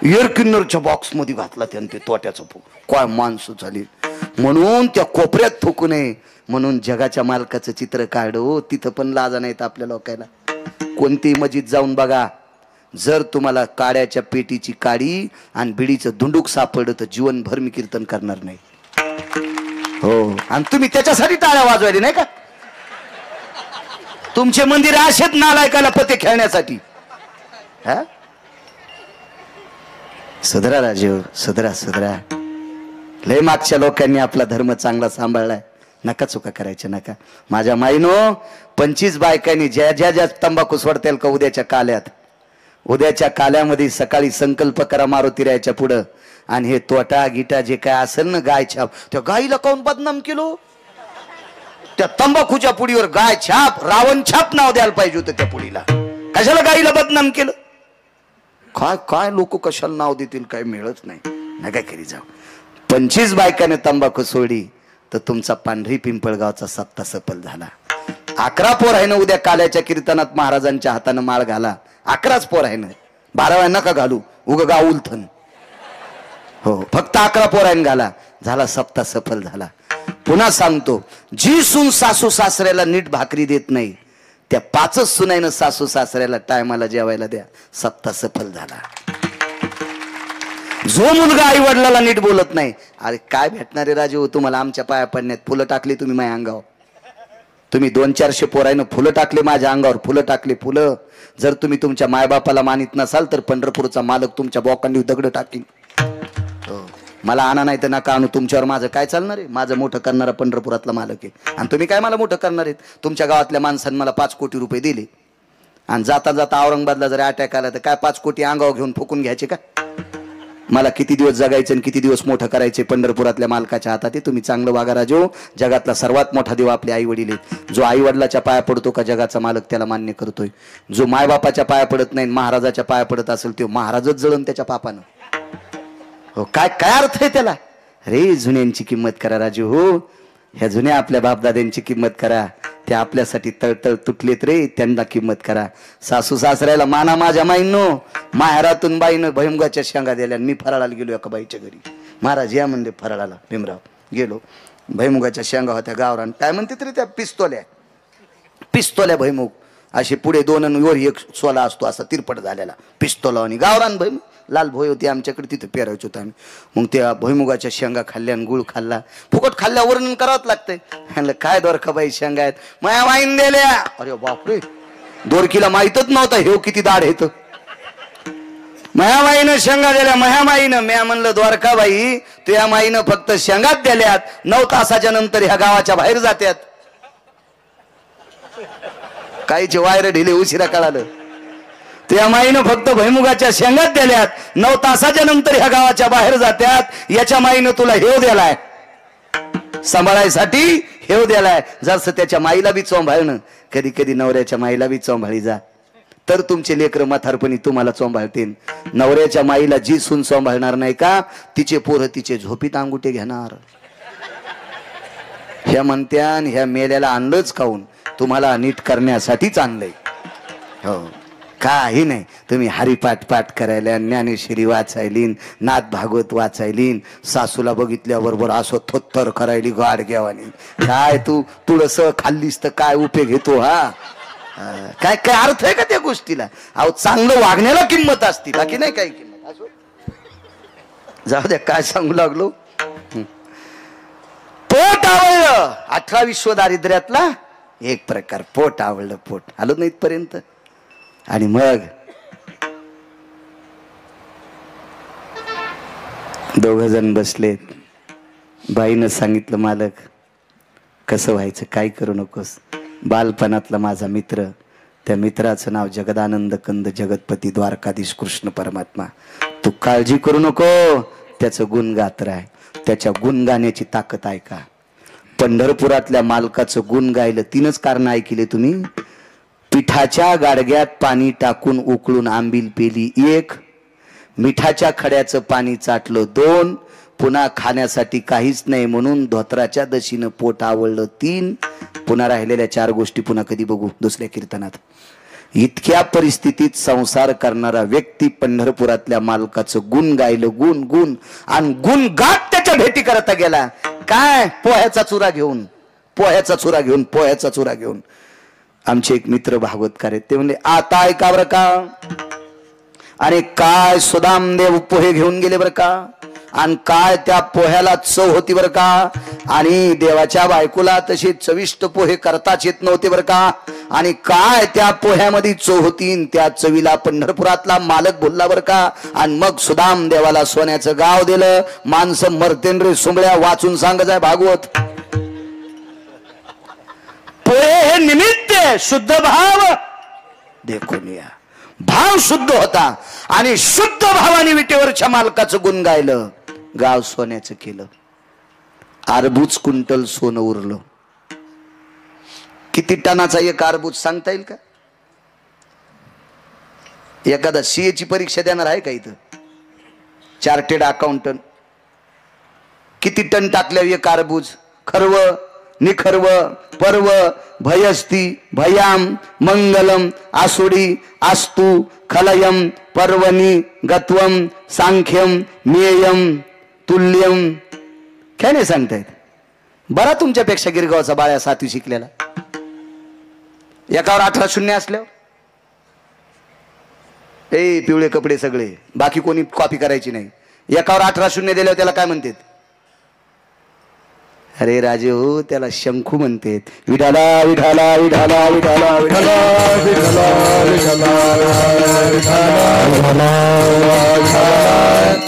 एअर किन्नरच्या बॉक्स मध्ये घातला त्यानं ते तोट्याचं. काय माणसं झाली. म्हणून त्या कोपऱ्यात ठोकू नये म्हणून जगाच्या मालकाचं चित्र काढो. तिथं पण लाजा नाहीत आपल्या लोकांना. कोणतीही मस्जिद जाऊन बघा, जर तुम्हाला काड्याच्या पेटीची काडी आणि बिडीचं धुंडूक सापडलं तर जीवनभर मी कीर्तन करणार नाही. हो, आणि तुम्ही त्याच्यासाठी टाळ्या वाजवायला नाही का? तुमचे मंदिर असेच नालायकाला पते खेळण्यासाठी. हा, सुधरा राजीव, सुधरा सुधरा. लय मागच्या लोकांनी आपला धर्म चांगला सांभाळलाय. नका चुका करायच्या नका. माझ्या माईनो 25 बायकांनी ज्या ज्या ज्या तंबाखू सोडतील का उद्याच्या काल्यामध्ये सकाळी संकल्प करा मारुतीरायाच्या पुढं. आणि हे तोटा गिटा जे काय असेल ना गाय छाप, त्या गाईला काऊन बदनाम केलो? त्या तंबाखूच्या पुडीवर गाय छाप, रावण छाप नाव द्यायला पाहिजे होतं त्या पुडीला. कशाला गाईला बदनाम केलं? काय काय लोक कशाला नाव देतील काय मिळत नाही. नका करी जाऊ. 25 बायकाने तंबाखू सोडली तर तुमचा पांढरी पिंपळगावचा सप्ता सफल झाला. 11 पोर आहे ना उद्या काल्याच्या कीर्तनात महाराजांच्या हातानं माळ घाला. 11च पोर आहे ना, 12 नका घालू उग गाव उलथन. हो, फक्त 11 पोरांनी घाला. झाला सप्ता सफल झाला. पुन्हा सांगतो, जी सून सासू सासऱ्याला नीट भाकरी देत नाही त्या 5च सुनाईनं सासू सासऱ्याला टायमाला जेवायला द्या. सप्ता सफल झाला. जो मुलगा आई वडिलाला नीट बोलत नाही, अरे काय भेटणारे राजू तुम्हाला आमच्या पाया पडण्यात. फुलं टाकली तुम्ही माझ्या अंगावर. तुम्ही 200-400 पोरायनं फुलं टाकले माझ्या अंगावर. फुलं टाकले फुलं. जर तुम्ही तुमच्या मायबापाला मानित नसाल तर पंढरपूरचा मालक तुमच्या बोकांनी दगड टाकीन. मला आणा नाही तर नका आणू. तुमच्यावर माझं काय चालणार आहे? माझं मोठं करणारा पंढरपुरातला मालक आहे. आणि तुम्ही काय मला मोठं करणार आहेत? तुमच्या गावातल्या माणसांनी मला 5 कोटी रुपये दिले आणि जाता जाता औरंगाबादला जर अटॅक आला तर काय 5 कोटी अंगावर घेऊन फुकून घ्यायचे का? मला किती दिवस जगायचं आणि किती दिवस मोठं करायचे पंढरपुरातल्या मालकाच्या हातात आहे. तुम्ही चांगलं वागा राजो. जगातला सर्वात मोठा देव आपले आई वडील आहेत. जो आई वडिलाच्या पाया पडतो का जगाचा मालक त्याला मान्य करतोय. जो मायबापाच्या पाया पडत नाही महाराजाच्या पाया पडत असेल तो महाराजच जळण त्याच्या पापानं. हो, काय काय अर्थ आहे त्याला? रे जुन्यांची किंमत करा राजू. हो, ह्या जुन्या आपल्या बापदाद्यांची किंमत करा. ते आपल्यासाठी तळतळ तुटलेत रे, त्यांना किंमत करा. सासू सासऱ्याला माना माझ्या माईंनो. माहेरातून बाईनं भैमुगाच्या शेंगा दिल्या. मी फराळाला गेलो एका बाईच्या घरी. महाराज या म्हणले फराळाला. भीमराव गेलो. भैमुगाच्या शेंगा होत्या गावरान. काय म्हणते तरी त्या पिस्तोल्या भैमुग. असे पुढे 2 आणि वर 1 सोला असतो असा तिरपट झालेला पिस्तोला आणि गावरान भैमुग. लाल भोय होती आमच्याकडे, तिथे पेरायचो होतो आम्ही. मग त्या भुईमुगाच्या शेंगा खाल्ल्या आणि गुळ खाल्ला. फुकट खाल्ल्या वर्णन करावंच लागतंय. म्हणलं काय दोरखाबाई शेंगा आहेत? माया वाईन दिल्या. अरे बापरे, दोरकीला माहीतच नव्हता हे किती दाढ येत. मायामाईनं शेंगा दिल्या. मायामाईनं. म्या म्हणलं द्वारकाबाई तुझ्या माईनं फक्त शेंगात दिल्यात. 9 तासाच्या नंतर ह्या गावाच्या बाहेर जात्यात. काहीचे वायर ढिले उशिरा कळालं. त्या माईनं फक्त भैमुगाच्या शेंगात दिल्यात. 9 तासाच्या नंतर ह्या गावाच्या बाहेर जात्यात. याच्या माईनं तुला हेव दिलाय सांभाळायसाठी. हेव दिलाय जसं त्याच्या माईला बी चोंभाळणं. कधी कधी नवऱ्याच्या माईला बी चोंभाळी जा तर तुमचे लेकरं म्हातारपणी तुम्हाला चोंभाळतील. नवऱ्याच्या माईला जी सून चोंभाळणार नाही का तिचे पोरं तिचे झोपीत अंगुठे घेणार. ह्या म्हणत्यान ह्या मेल्याला आणलंच खाऊन तुम्हाला नीट करण्यासाठीच आणलंय. हो, काही नाही. तुम्ही हरिपाठ पाठ करायला, ज्ञानेश्वरी वाचायलीन, नाथ भागवत वाचायलीन. सासूला बघितल्याबरोबर असं थोत्तर करायली गाड घ्यावानी. काय तू तुळस खाल्लीस तर काय उपयोग घेतो? हा, काय काय अर्थ आहे का त्या गोष्टीला? अहो, चांगलं वागण्याला किंमत असते, बाकी नाही काही किंमत. असो, जाऊ द्या. काय सांगू लागलो? पोट आवडलं. 18 विश्व दारिद्र्यातला एक प्रकार. पोट आवडलं. पोट आलो नाही इथपर्यंत. आणि मग दोघं जण बसलेत. बाईनं सांगितलं, मालक कसं व्हायचं, काय करू नकोस. बालपणातला माझा मित्र, त्या मित्राचं नाव जगदानंद कंद जगतपती द्वारकाधीश कृष्ण परमात्मा. तू काळजी करू नको, त्याचं गुण गात राह. त्याच्या गुण गाण्याची ताकद आहे का? पंढरपुरातल्या मालकाचं गुण गायलं. 3च कारण ऐकले तुम्ही. पिठाच्या गाडग्यात पाणी टाकून उकळून आंबील पेली 1, मिठाच्या खड्याचं पाणी चाटलं 2, पुन्हा खाण्यासाठी काहीच नाही म्हणून धोत्राच्या दशीनं पोट आवळलं 3. पुन्हा राहिलेल्या 4 गोष्टी पुन्हा कधी बघू दुसऱ्या कीर्तनात. इतक्या परिस्थितीत संसार करणारा व्यक्ती पंढरपुरातल्या मालकाचं गुण गायलं. गुण आणि गुण गात त्याच्या भेटी करता गेला. काय? पोह्याचा चुरा घेऊन. आमचे एक मित्र भागवतकार आहेत, ते म्हणले आता ऐका बरं का. आणि काय सुदामदेव पोहे घेऊन गेले बरं का. आणि काय त्या पोह्याला चव होती बरं का. आणि देवाच्या बायकोला तसे चविष्ट पोहे करताच येत नव्हते बरं का. आणि काय त्या पोह्यामध्ये चव होती. त्या चवीला पंढरपुरातला मालक बोलला बरं का. आणि मग सुदाम देवाला सोन्याचं गाव दिलं. माणसं मर्तेंद्र सुंबळ्या वाचून सांगत आहे भागवत. पोहे हे निमित्त शुद्ध भाव देखून या. भाव शुद्ध होता आणि शुद्ध भावाने विटेवरच्या मालकाचं गुण गायलं. गाव सोन्याचं केलं. अर्बूज क्विंटल सोनं उरलं. किती टनाचा एक अर्बूज सांगता येईल का? एखादा सीए ची परीक्षा देणार आहे का इथं? चार्टेड अकाउंटंट किती टन टाकल्या एक अर्बूज? खर्व, निखर्व, पर्व, भयस्ती, भयाम, मंगलम, आसुडी, आस्तु, खलयम, पर्वणी, गत्वम, सांख्यम, नियम, तुल्यम. काय नाही सांगतायत? बरा तुमच्यापेक्षा गिरगावचा बाळ्या 7वी शिकलेला. एकावर 18 शून्य असल्यावर पिवळे कपडे सगळे, बाकी कोणी कॉपी करायची नाही. एकावर 18 शून्य दिल्यावर त्याला काय म्हणतात? अरे राजे हो, त्याला शंखू म्हणतात. विठाला विठाला विठाला विठाला विठाला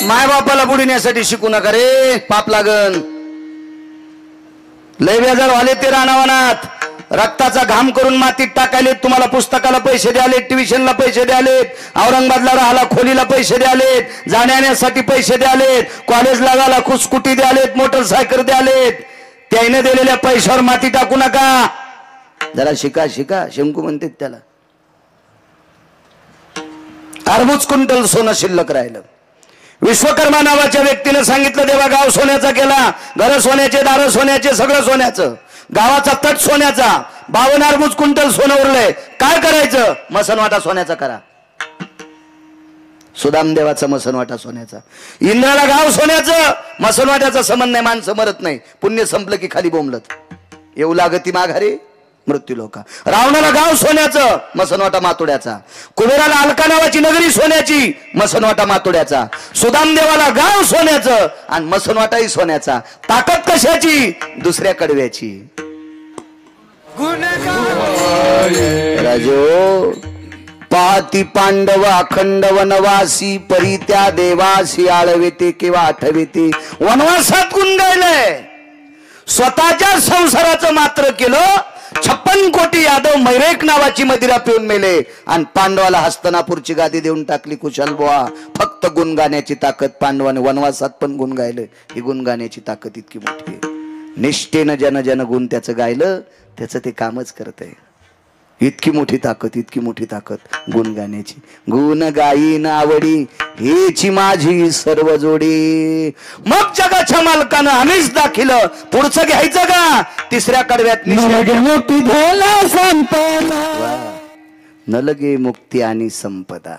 माय बापाला बुडण्यासाठी शिकू नका रे, पाप लागन. लय बेजार झाले ते रानावनात. रक्ताचा घाम करून मातीत टाकायलेत. तुम्हाला पुस्तकाला पैसे द्यालेत, ट्युशनला पैसे द्यालेत, औरंगाबादला राहायला खोलीला पैसे द्यालेत, जाण्यासाठी पैसे द्यालेत, कॉलेजला जायला स्कूटी द्यालेत, मोटरसायकल द्यालेत. त्याने दिलेल्या पैशावर माती टाकू नका. जरा शिका. शंकू म्हणतात त्याला. अर्बूज क्विंटल सोनं शिल्लक राहिलं. विश्वकर्मा नावाच्या व्यक्तीने सांगितलं, देवा गाव सोन्याचा केला, घर सोन्याचे, दार सोन्याचे, सगळं सोन्याचं, गावाचा तट सोन्याचा, 52 अर्बूज क्विंटल सोनं उरलंय, काय करायचं? मसनवाटा सोन्याचा करा. सुदामदेवाचा मसनवाटा सोन्याचा. इंद्राला गाव सोन्याचं, मसनवाट्याचा संबंध नाही. माणसं मरत नाही, पुण्य संपलं की खाली बोंबलत. येऊ लागती माघारी मृत्यू लोका. रावणाला गाव सोन्याचं, मसनवाटा मातोड्याचा. कुबेराला अलका नावाची नगरी सोन्याची, मसनवाटा मातोड्याचा. सुदामदेवाला गाव सोन्याचं आणि मसनवाटाही सोन्याचा. ताकद कशाची? दुसऱ्या कडव्याची. राजो पाती पांडव अखंड वनवासी, परी त्या देवासी आळवेते किंवा आठवेते. वनवासात गुण गायलंय. स्वतःच्या संसाराचं मात्र केलं. 56 कोटी यादव मैरेक नावाची मदिरा पिऊन मेले आणि पांडवाला हस्तनापूरची गादी देऊन टाकली. कुशल बुवा. फक्त गुण गाण्याची ताकद पांडवाने वनवासात पण गुण गायलं. ही गुण गाण्याची ताकद इतकी मोठी आहे. निष्ठेनं जन जन गुण त्याचं गायलं, त्याचं ते कामच करत आहे. इतकी मोठी ताकद गुण गाण्याची. गुण गायीन आवडी हेची माझी सर्व जोडी. मग जगाच्या मालकानं आम्हीच दाखिलं. पुढचं घ्यायचं का? तिसऱ्या कडव्यात न लगे मुक्ती आणि संपदा.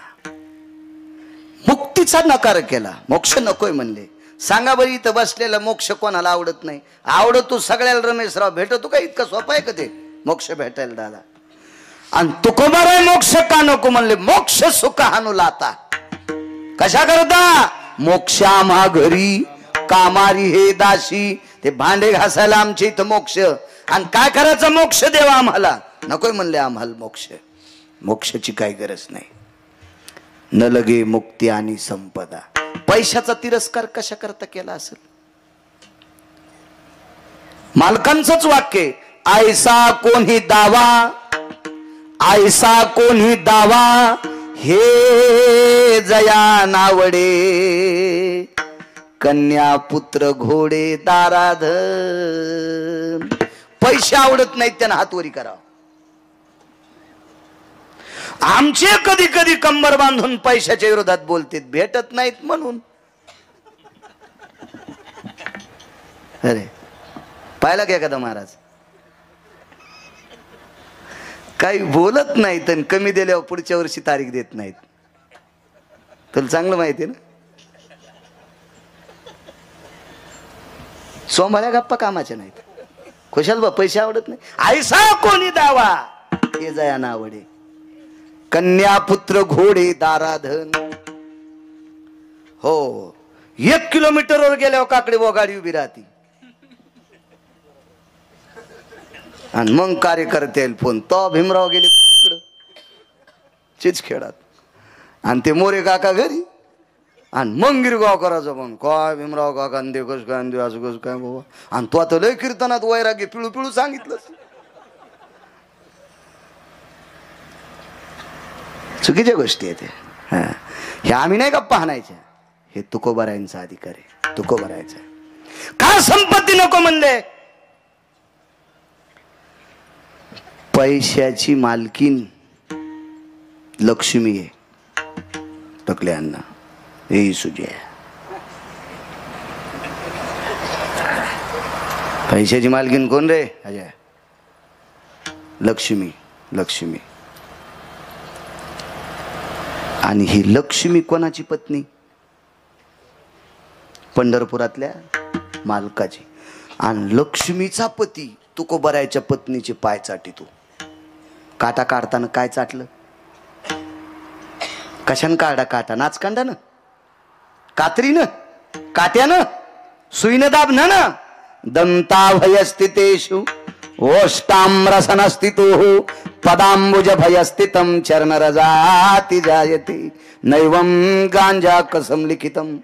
मुक्तीचा नकार केला. मोक्ष नकोय म्हणले. सांगा बरं, इथं बसलेला मोक्ष कोणाला आवडत नाही? आवडतो सगळ्याला. रमेशराव भेटतो का? इतकं सोपं आहे का ते मोक्ष भेटायला दादा? आणि तुकोबाराय मोक्ष का नको म्हणले? मोक्ष सुख हानू लाता. कशा करता? मोक्ष आम्हा घरी कामारी हे दाशी. ते भांडे घासायला आमच्या इथं मोक्ष. आणि काय करायचं? मोक्ष देवा आम्हाला. नकोय म्हणले आम्हाला मोक्ष. मोक्षाची काही गरज नाही. न लगे मुक्ती आणि संपदा. पैशाचा तिरस्कार कशा करता केला असेल? मालकांचंच वाक्य, ऐसा कोणी दावा, ऐसा कोणी दावा हे जया नावडे, कन्या पुत्र घोडे दाराधन. पैसे आवडत नाहीत त्यांना हातवरी करावं. आमचे कधी कधी कंबर बांधून पैशाच्या विरोधात बोलते, भेटत नाहीत म्हणून. अरे पाहिला का एखादा महाराज काही बोलत नाहीत आणि कमी दिल्यावर पुढच्या वर्षी तारीख देत नाहीत. तुला चांगलं माहिती आहे ना, सोमवाऱ्या गप्पा कामाच्या नाहीत. खुशाल बा पैसे आवडत नाही, ऐसा कोणी दावा हे जया नावडे, कन्या पुत्र घोडे दाराधन. हो, 1 किलोमीटरवर गेल्यावर काकडे वगाडी उभी राहती आणि मग कार्यकर्ते फोन, तो भीमराव गेले तिकडं चिचखेडात आणि ते मोरे काका घरी आणि मग गिरगाव करायचं. पण काय भीमराव काका दे कस काय दे असं कस काय बाबा. आणि तो आता लय कीर्तनात वैराग्य पिळू पिळू सांगितलंच. चुकीच्या गोष्टी आहेत हे आम्ही नाही गप्पा हाणायच्या. हे तुकोबारायांचा अधिकार आहे, तुकोबारायचा. का संपत्ती नको म्हणले? पैशाची मालकीन लक्ष्मी आहे. टकले अण्णा हे सुजे, पैशाची मालकीन कोण रे? अजय, लक्ष्मी. लक्ष्मी. आणि ही लक्ष्मी कोणाची पत्नी? पंढरपुरातल्या मालकाची. आणि लक्ष्मीचा पती तुकोबारायच्या पत्नीचे पाय चाटी. तू काटा काढताना काय चाटलं? कशान काढा काटा? नाचकांडानं, कात्रीनं, काट्यानं, सुईनं दाबनं ना. दंताभयस्थितेषु ओष्टाम्रसनस्थितो पदांबुज भयस्थितं चरणरजाति जायते नैवं गांजा कसम लिखितम.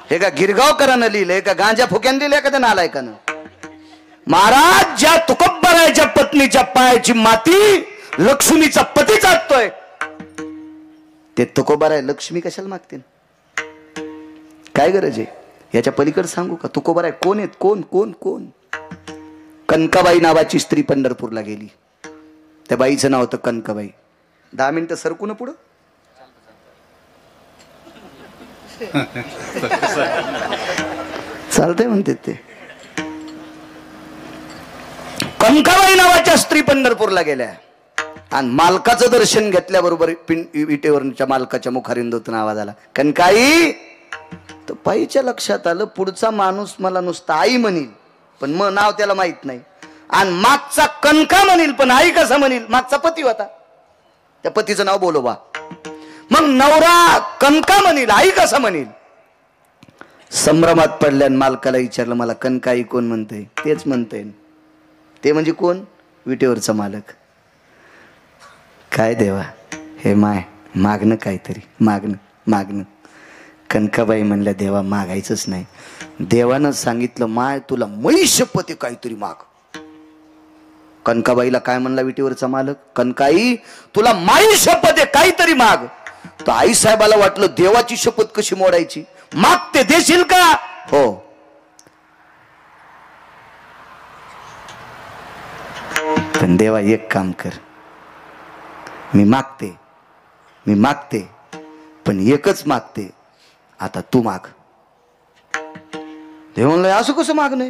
हे का गिरगावकरानं लिहिलंय का गांजा फुक्यानं लिहिलंय का त्या नालायकानं? महाराज, ज्या तुकोबारायच्या पत्नीच्या पायाची माती लक्ष्मीचा पती चाटतोय, ते तुकोबाराय लक्ष्मी कशाला मागतील? काय गरज आहे? याच्या पलीकडे सांगू का? तुकोबाराय कोण आहेत? कोण कोण कोण? कनकाबाई नावाची स्त्री पंढरपूरला गेली. त्या बाईचं नाव होतं कनकाबाई. 10 मिनिटं सरकून पुढं. चालतंय म्हणते ते. कनकाबाई नावाच्या स्त्री पंढरपूरला गेल्या आणि मालकाचं दर्शन घेतल्याबरोबर विटेवरच्या मालकाच्या मुखारिंदूतून आवाज आला, कनकाई. तर बाईच्या लक्षात आलं पुढचा माणूस मला नुसता आई म्हणील, पण मग नाव त्याला माहित नाही. आणि मागचा कनका म्हणील, पण आई कसा म्हणील? मागचा पती होता, त्या पतीचं नाव बोलोबा. मग नवरा कनका म्हणील, आई कसा म्हणील? संभ्रमात पडल्यान मालकाला विचारलं, मला कनकाई कोण म्हणतंय? तेच म्हणतंय. ते म्हणजे कोण? विटेवरचा मालक. काय देवा हे माय, मागणं काहीतरी, मागणं मागणं. कनकाबाई म्हणल्या, देवा मागायचंच नाही. देवानं सांगितलं, माय तुला महिषपती काहीतरी माग. कनकाबाईला काय म्हणला विटेवरचा मालक? कनकाई तुला माई शपथ आहे, काहीतरी माग. तर आई साहेबाला वाटलं देवाची शपथ कशी मोडायची, माग ते देशील का? हो. पण देवा एक काम कर, मी मागते पण एकच मागते, आता तू माग. देव म्हणलं, असं कसं मागणं?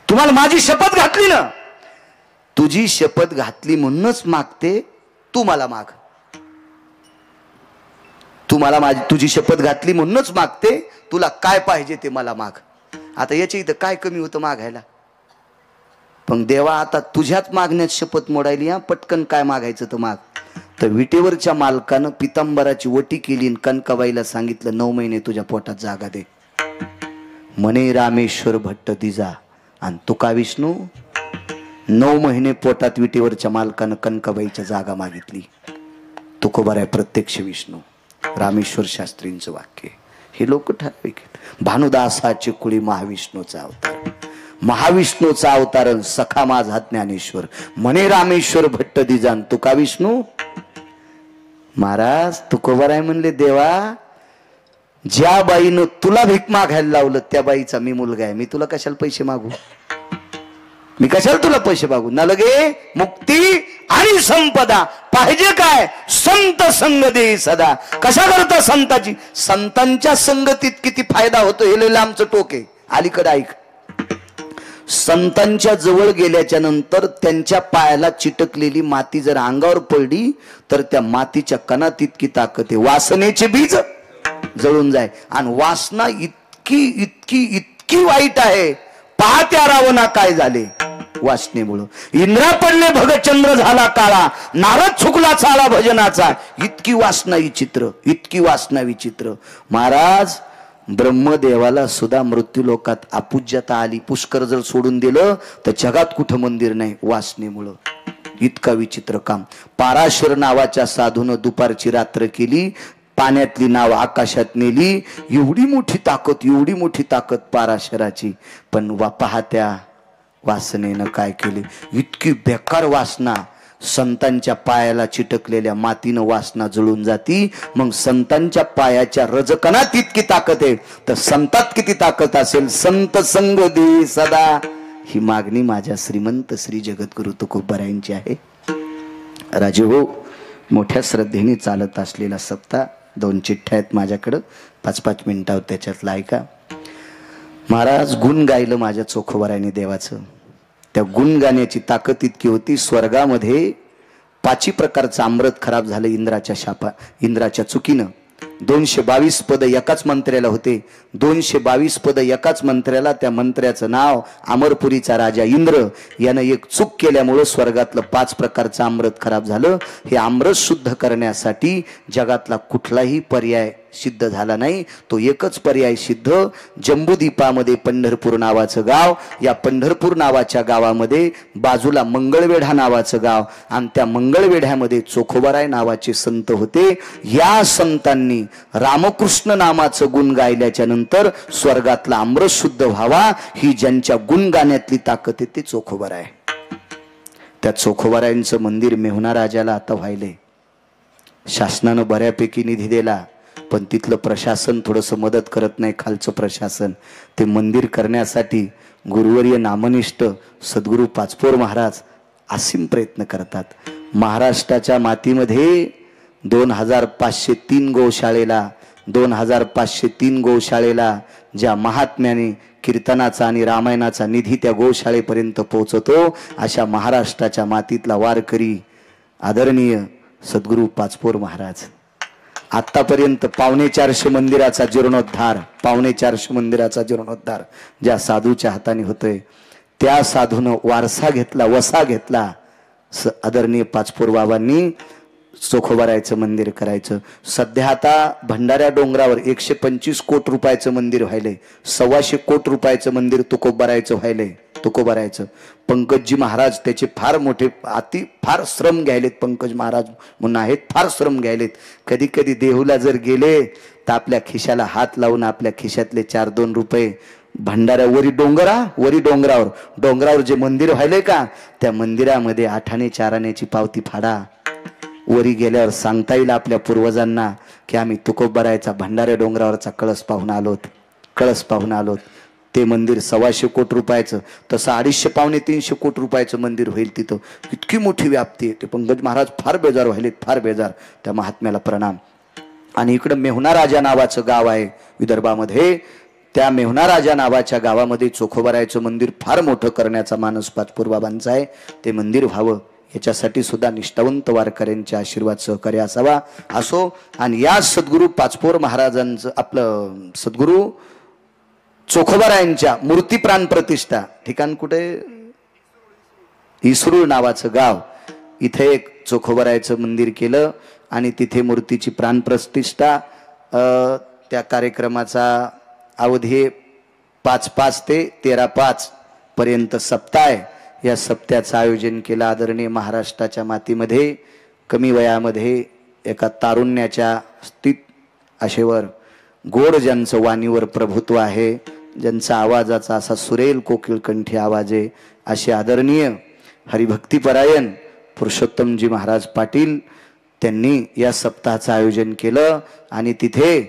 तुम्हाला माझी शपथ घातली ना, तुझी शपथ घातली म्हणूनच मागते, तू मला माग. तुम्हाला तुझी शपथ घातली म्हणूनच मागते, तुला काय पाहिजे ते मला माग. आता याच्या इथं काय कमी होतं मागायला? पण देवा आता तुझ्याच मागण्यात शपथ मोडायली, हा पटकन काय मागायचं तर माग. तर विटेवरच्या मालकानं पितांबराची वटी केली आणि कनकाबाईला सांगितलं, 9 महिने तुझ्या पोटात जागा दे. म्हणे रामेश्वर भट्ट दिजा. आणि तुका विष्णू 9 महिने पोटात विटेवरच्या मालकानं कनकाबाईच्या जागा मागितली. तुकोबाराय प्रत्यक्ष विष्णू. रामेश्वर शास्त्रींचं वाक्य. हे लोक ठराविक. भानुदासाचे कुळी महाविष्णूचा अवतार, महाविष्णूचा अवतार सखा माझा ज्ञानेश्वर, म्हणे रामेश्वर भट्ट दिजान तुका विष्णू. महाराज तुकोबाराय म्हणले, देवा ज्या बाईनं तुला भीक मागायला लावलं त्या बाईचा मी मुलगा आहे, मी तुला कशाला पैसे मागू, मी कशाला तुला पैसे मागू. न लगे मुक्ती आणि संपदा पाहिजे काय, संत संग दे सदा. कशा करता संताची, संतांच्या संगतीत किती फायदा होतो हे लय आमचं टोक आहे. अलीकडे ऐक, संतांच्या जवळ गेल्याच्या नंतर त्यांच्या पायाला चिटकलेली माती जर अंगावर पडली तर त्या मातीच्या कणात इतकी ताकद आहे, वासनेचे बीज जळून जाय. आणि वासना इतकी इतकी इतकी वाईट आहे, पहा त्या रावणा काय झाले वासनेमुळं. इंद्रा पडले भगचंद्र झाला काळा, नारद चुकला चाला भजनाचा. इतकी वासना विचित्र, इतकी वासना विचित्र. महाराज ब्रह्मदेवाला सुद्धा मृत्यू लोकात अपूज्यता आली. पुष्कर जर सोडून दिलं तर जगात कुठं मंदिर नाही, वासनेमुळं. इतका विचित्र काम. पाराशर नावाच्या साधून दुपारची रात्र केली, पाण्यातली नाव आकाशात नेली. एवढी मोठी ताकद, एवढी मोठी ताकद पाराशराची. पण पाहत्या वासनेनं काय केले, इतकी बेकार वासना. संतांच्या पायाला चिटकलेल्या मातीनं वासना जळून जाती. मग संतांच्या पायाच्या रजकणात इतकी ताकद आहे तर संतात किती ताकद असेल. संत संग दे सदा, ही मागणी माझ्या श्रीमंत श्री जगद्गुरु तुकोबारायांची आहे. राजे हो, मोठ्या श्रद्धेने चालत असलेला सप्ताह. 2 चिठ्ठ्या आहेत माझ्याकडं, 5-5 मिनिटावर त्याच्यातला ऐका. महाराज गुण गायलं माझ्या चोखोबारायांनी देवाचं. त्या गुण गाण्याची ताकद इतकी होती, स्वर्गामध्ये 5 प्रकारचं अमृत खराब झालं इंद्राच्या चुकीनं. 222 पद एकाच मंत्र्याला होते, 222 पद एकाच मंत्र्याला. त्या मंत्र्याचं नाव अमरपुरीचा राजा इंद्र. यानं एक चूक केल्यामुळं स्वर्गातलं 5 प्रकारचं अमृत खराब झालं. हे अमृत शुद्ध करण्यासाठी जगातला कुठलाही पर्याय सिद्ध झाला नाही. तो एकच पर्याय सिद्ध, जम्बूद्वीपामध्ये पंढरपूर नावाचं गाव. या पंढरपूर नावाच्या गावामध्ये बाजूला मंगळवेढा नावाचं गाव, आणि त्या मंगळवेढ्यामध्ये चोखोबाराय नावाचे संत होते. या संतांनी रामकृष्ण नामाचं गुण गायल्याच्या नंतर स्वर्गातला अमृत शुद्ध व्हावा, ही ज्यांच्या गुण गाण्यातली ताकद आहे ते चोखोबाराय. त्या चोखोबारायांचं मंदिर मेहुणा राजाला आता व्हायले. शासनानं बऱ्यापैकी निधी दिला, पण तिथलं प्रशासन थोडंसं मदत करत नाही. खालचं प्रशासन ते मंदिर करण्यासाठी गुरुवर्य नामनिष्ठ सद्गुरू पाचपोर महाराज असीम प्रयत्न करतात. महाराष्ट्राच्या मातीमध्ये 2503 गोशाळेला 2503 गोशाळेला ज्या महात्म्याने कीर्तनाचा आणि रामायणाचा निधी त्या गोशाळेपर्यंत पोहोचतो, अशा महाराष्ट्राच्या मातीतला वारकरी आदरणीय सद्गुरू पाचपोर महाराज. आतापर्यंत 450 मंदिराचा जीर्णोद्धार, 450 मंदिराचा जीर्णोद्धार ज्या साधूच्या हाताने होतोय, त्या साधूनं वारसा घेतला, वसा घेतला. आदरणीय पाचपोर बाबांनी चोखोबारायचं मंदिर करायचं. सध्या आता भंडाऱ्या डोंगरावर 125 कोटी रुपयाचं मंदिर व्हायलंय, 125 कोटी रुपयाचं मंदिर तुकोबारायचं व्हायलंय. तुकोबारायचं पंकजजी महाराज त्याचे फार मोठे फार श्रम घ्यायलेत. पंकज महाराज म्हणून आहेत, फार श्रम घ्यायलेत. कधी कधी देहूला जर गेले तर आपल्या खिशाला हात लावून आपल्या खिशातले 4-2 रुपये भंडाऱ्या वरी डोंगरावर जे मंदिर व्हायलंय का, त्या मंदिरामध्ये 8 आणे 4 आण्याची पावती फाडा. वरी गेल्यावर सांगता येईल आपल्या पूर्वजांना की आम्ही तुकोबारायचा भंडाऱ्या डोंगरावरचा कळस पाहून आलोत. ते मंदिर 125 कोटी रुपयाचं, तसं 250-300 कोटी रुपयाचं मंदिर होईल तिथं. इतकी मोठी व्याप्ती आहे. ते पंकज महाराज फार बेजार व्हायलेत, फार बेजार. त्या महात्म्याला प्रणाम. आणि इकडं मेहुणा राजा नावाचं गाव आहे विदर्भामध्ये. त्या मेहुणा राजा नावाच्या गावामध्ये चोखोबारायचं मंदिर फार मोठं करण्याचा मानस पाचपोर बाबांचा आहे. ते मंदिर व्हावं याच्यासाठी सुद्धा निष्ठावंत वारकऱ्यांचे आशीर्वाद सहकार्य असावा असो. आणि या सद्गुरू पाचपोर महाराजांचं, आपलं सद्गुरू चोखोबारायांच्या मूर्ती प्राण प्रतिष्ठा ठिकाण कुठे, इसरूळ नावाचं गाव. इथे एक चोखोबारायचं मंदिर केलं आणि तिथे मूर्तीची प्राण प्रतिष्ठा. त्या कार्यक्रमाचा अवधी 5 ते 13 पर्यंत सप्ताह आहे. या सप्त्याचं आयोजन केलं आदरणीय महाराष्ट्राच्या मातीमध्ये. कमी वयामध्ये एका तारुण्याच्या अशेवर गोड ज्यांचं वाणीवर प्रभुत्व आहे, ज्यांचा आवाजाचा असा सुरेल कोकिळकंठी आवाज आहे, असे आदरणीय हरिभक्तीपरायण पुरुषोत्तमजी महाराज पाटील त्यांनी या सप्ताहाचं आयोजन केलं. आणि तिथे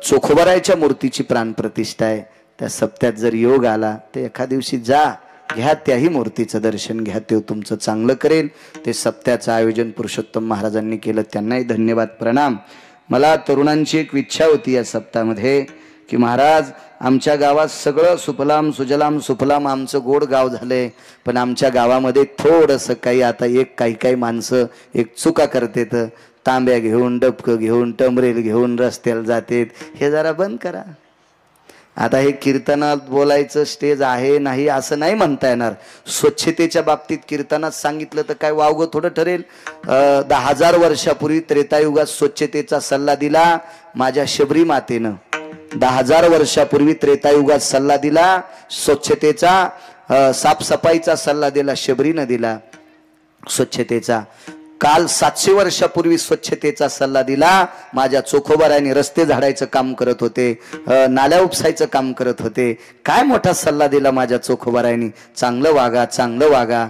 चोखोबारायच्या मूर्तीची प्राणप्रतिष्ठा आहे. त्या सप्त्यात जर योग आला तर एका दिवशी जा, घ्या त्याही मूर्तीचं दर्शन घ्या, ते तुमचं चांगलं करेल. ते सप्त्याचं आयोजन पुरुषोत्तम महाराजांनी केलं, त्यांनाही धन्यवाद प्रणाम. मला तरुणांची एक इच्छा होती या सप्ताहामध्ये की महाराज आमच्या गावात सगळं सुफलाम सुजलाम सुफलाम, आमचं गोड गाव झालंय, पण आमच्या गावामध्ये थोडंसं काही आता काही माणसं एक चुका करतेत, तांब्या घेऊन डबकं घेऊन टमरेल घेऊन रस्त्याला जातेत, हे जरा बंद करा. आता हे कीर्तनात बोलायचं स्टेज आहे नाही असं नाही म्हणता येणार. स्वच्छतेच्या बाबतीत कीर्तनात सांगितलं तर काय वावगं थोडं ठरेल. 10,000 वर्षापूर्वी त्रेतायुगात स्वच्छतेचा सल्ला दिला माझ्या शबरी मातेनं. 10,000 वर्षापूर्वी त्रेतायुगात सल्ला दिला स्वच्छतेचा, साफसफाईचा सल्ला दिला शबरीनं दिला स्वच्छतेचा. काल 700 वर्षापूर्वी स्वच्छतेचा सल्ला दिला माझ्या चोखोबारायने. रस्ते झाडायचं काम करत होते, नाल्या उपसायचं काम करत होते. काय मोठा सल्ला दिला माझ्या चोखोबारायने, चांगलं वागा चांगलं वागा.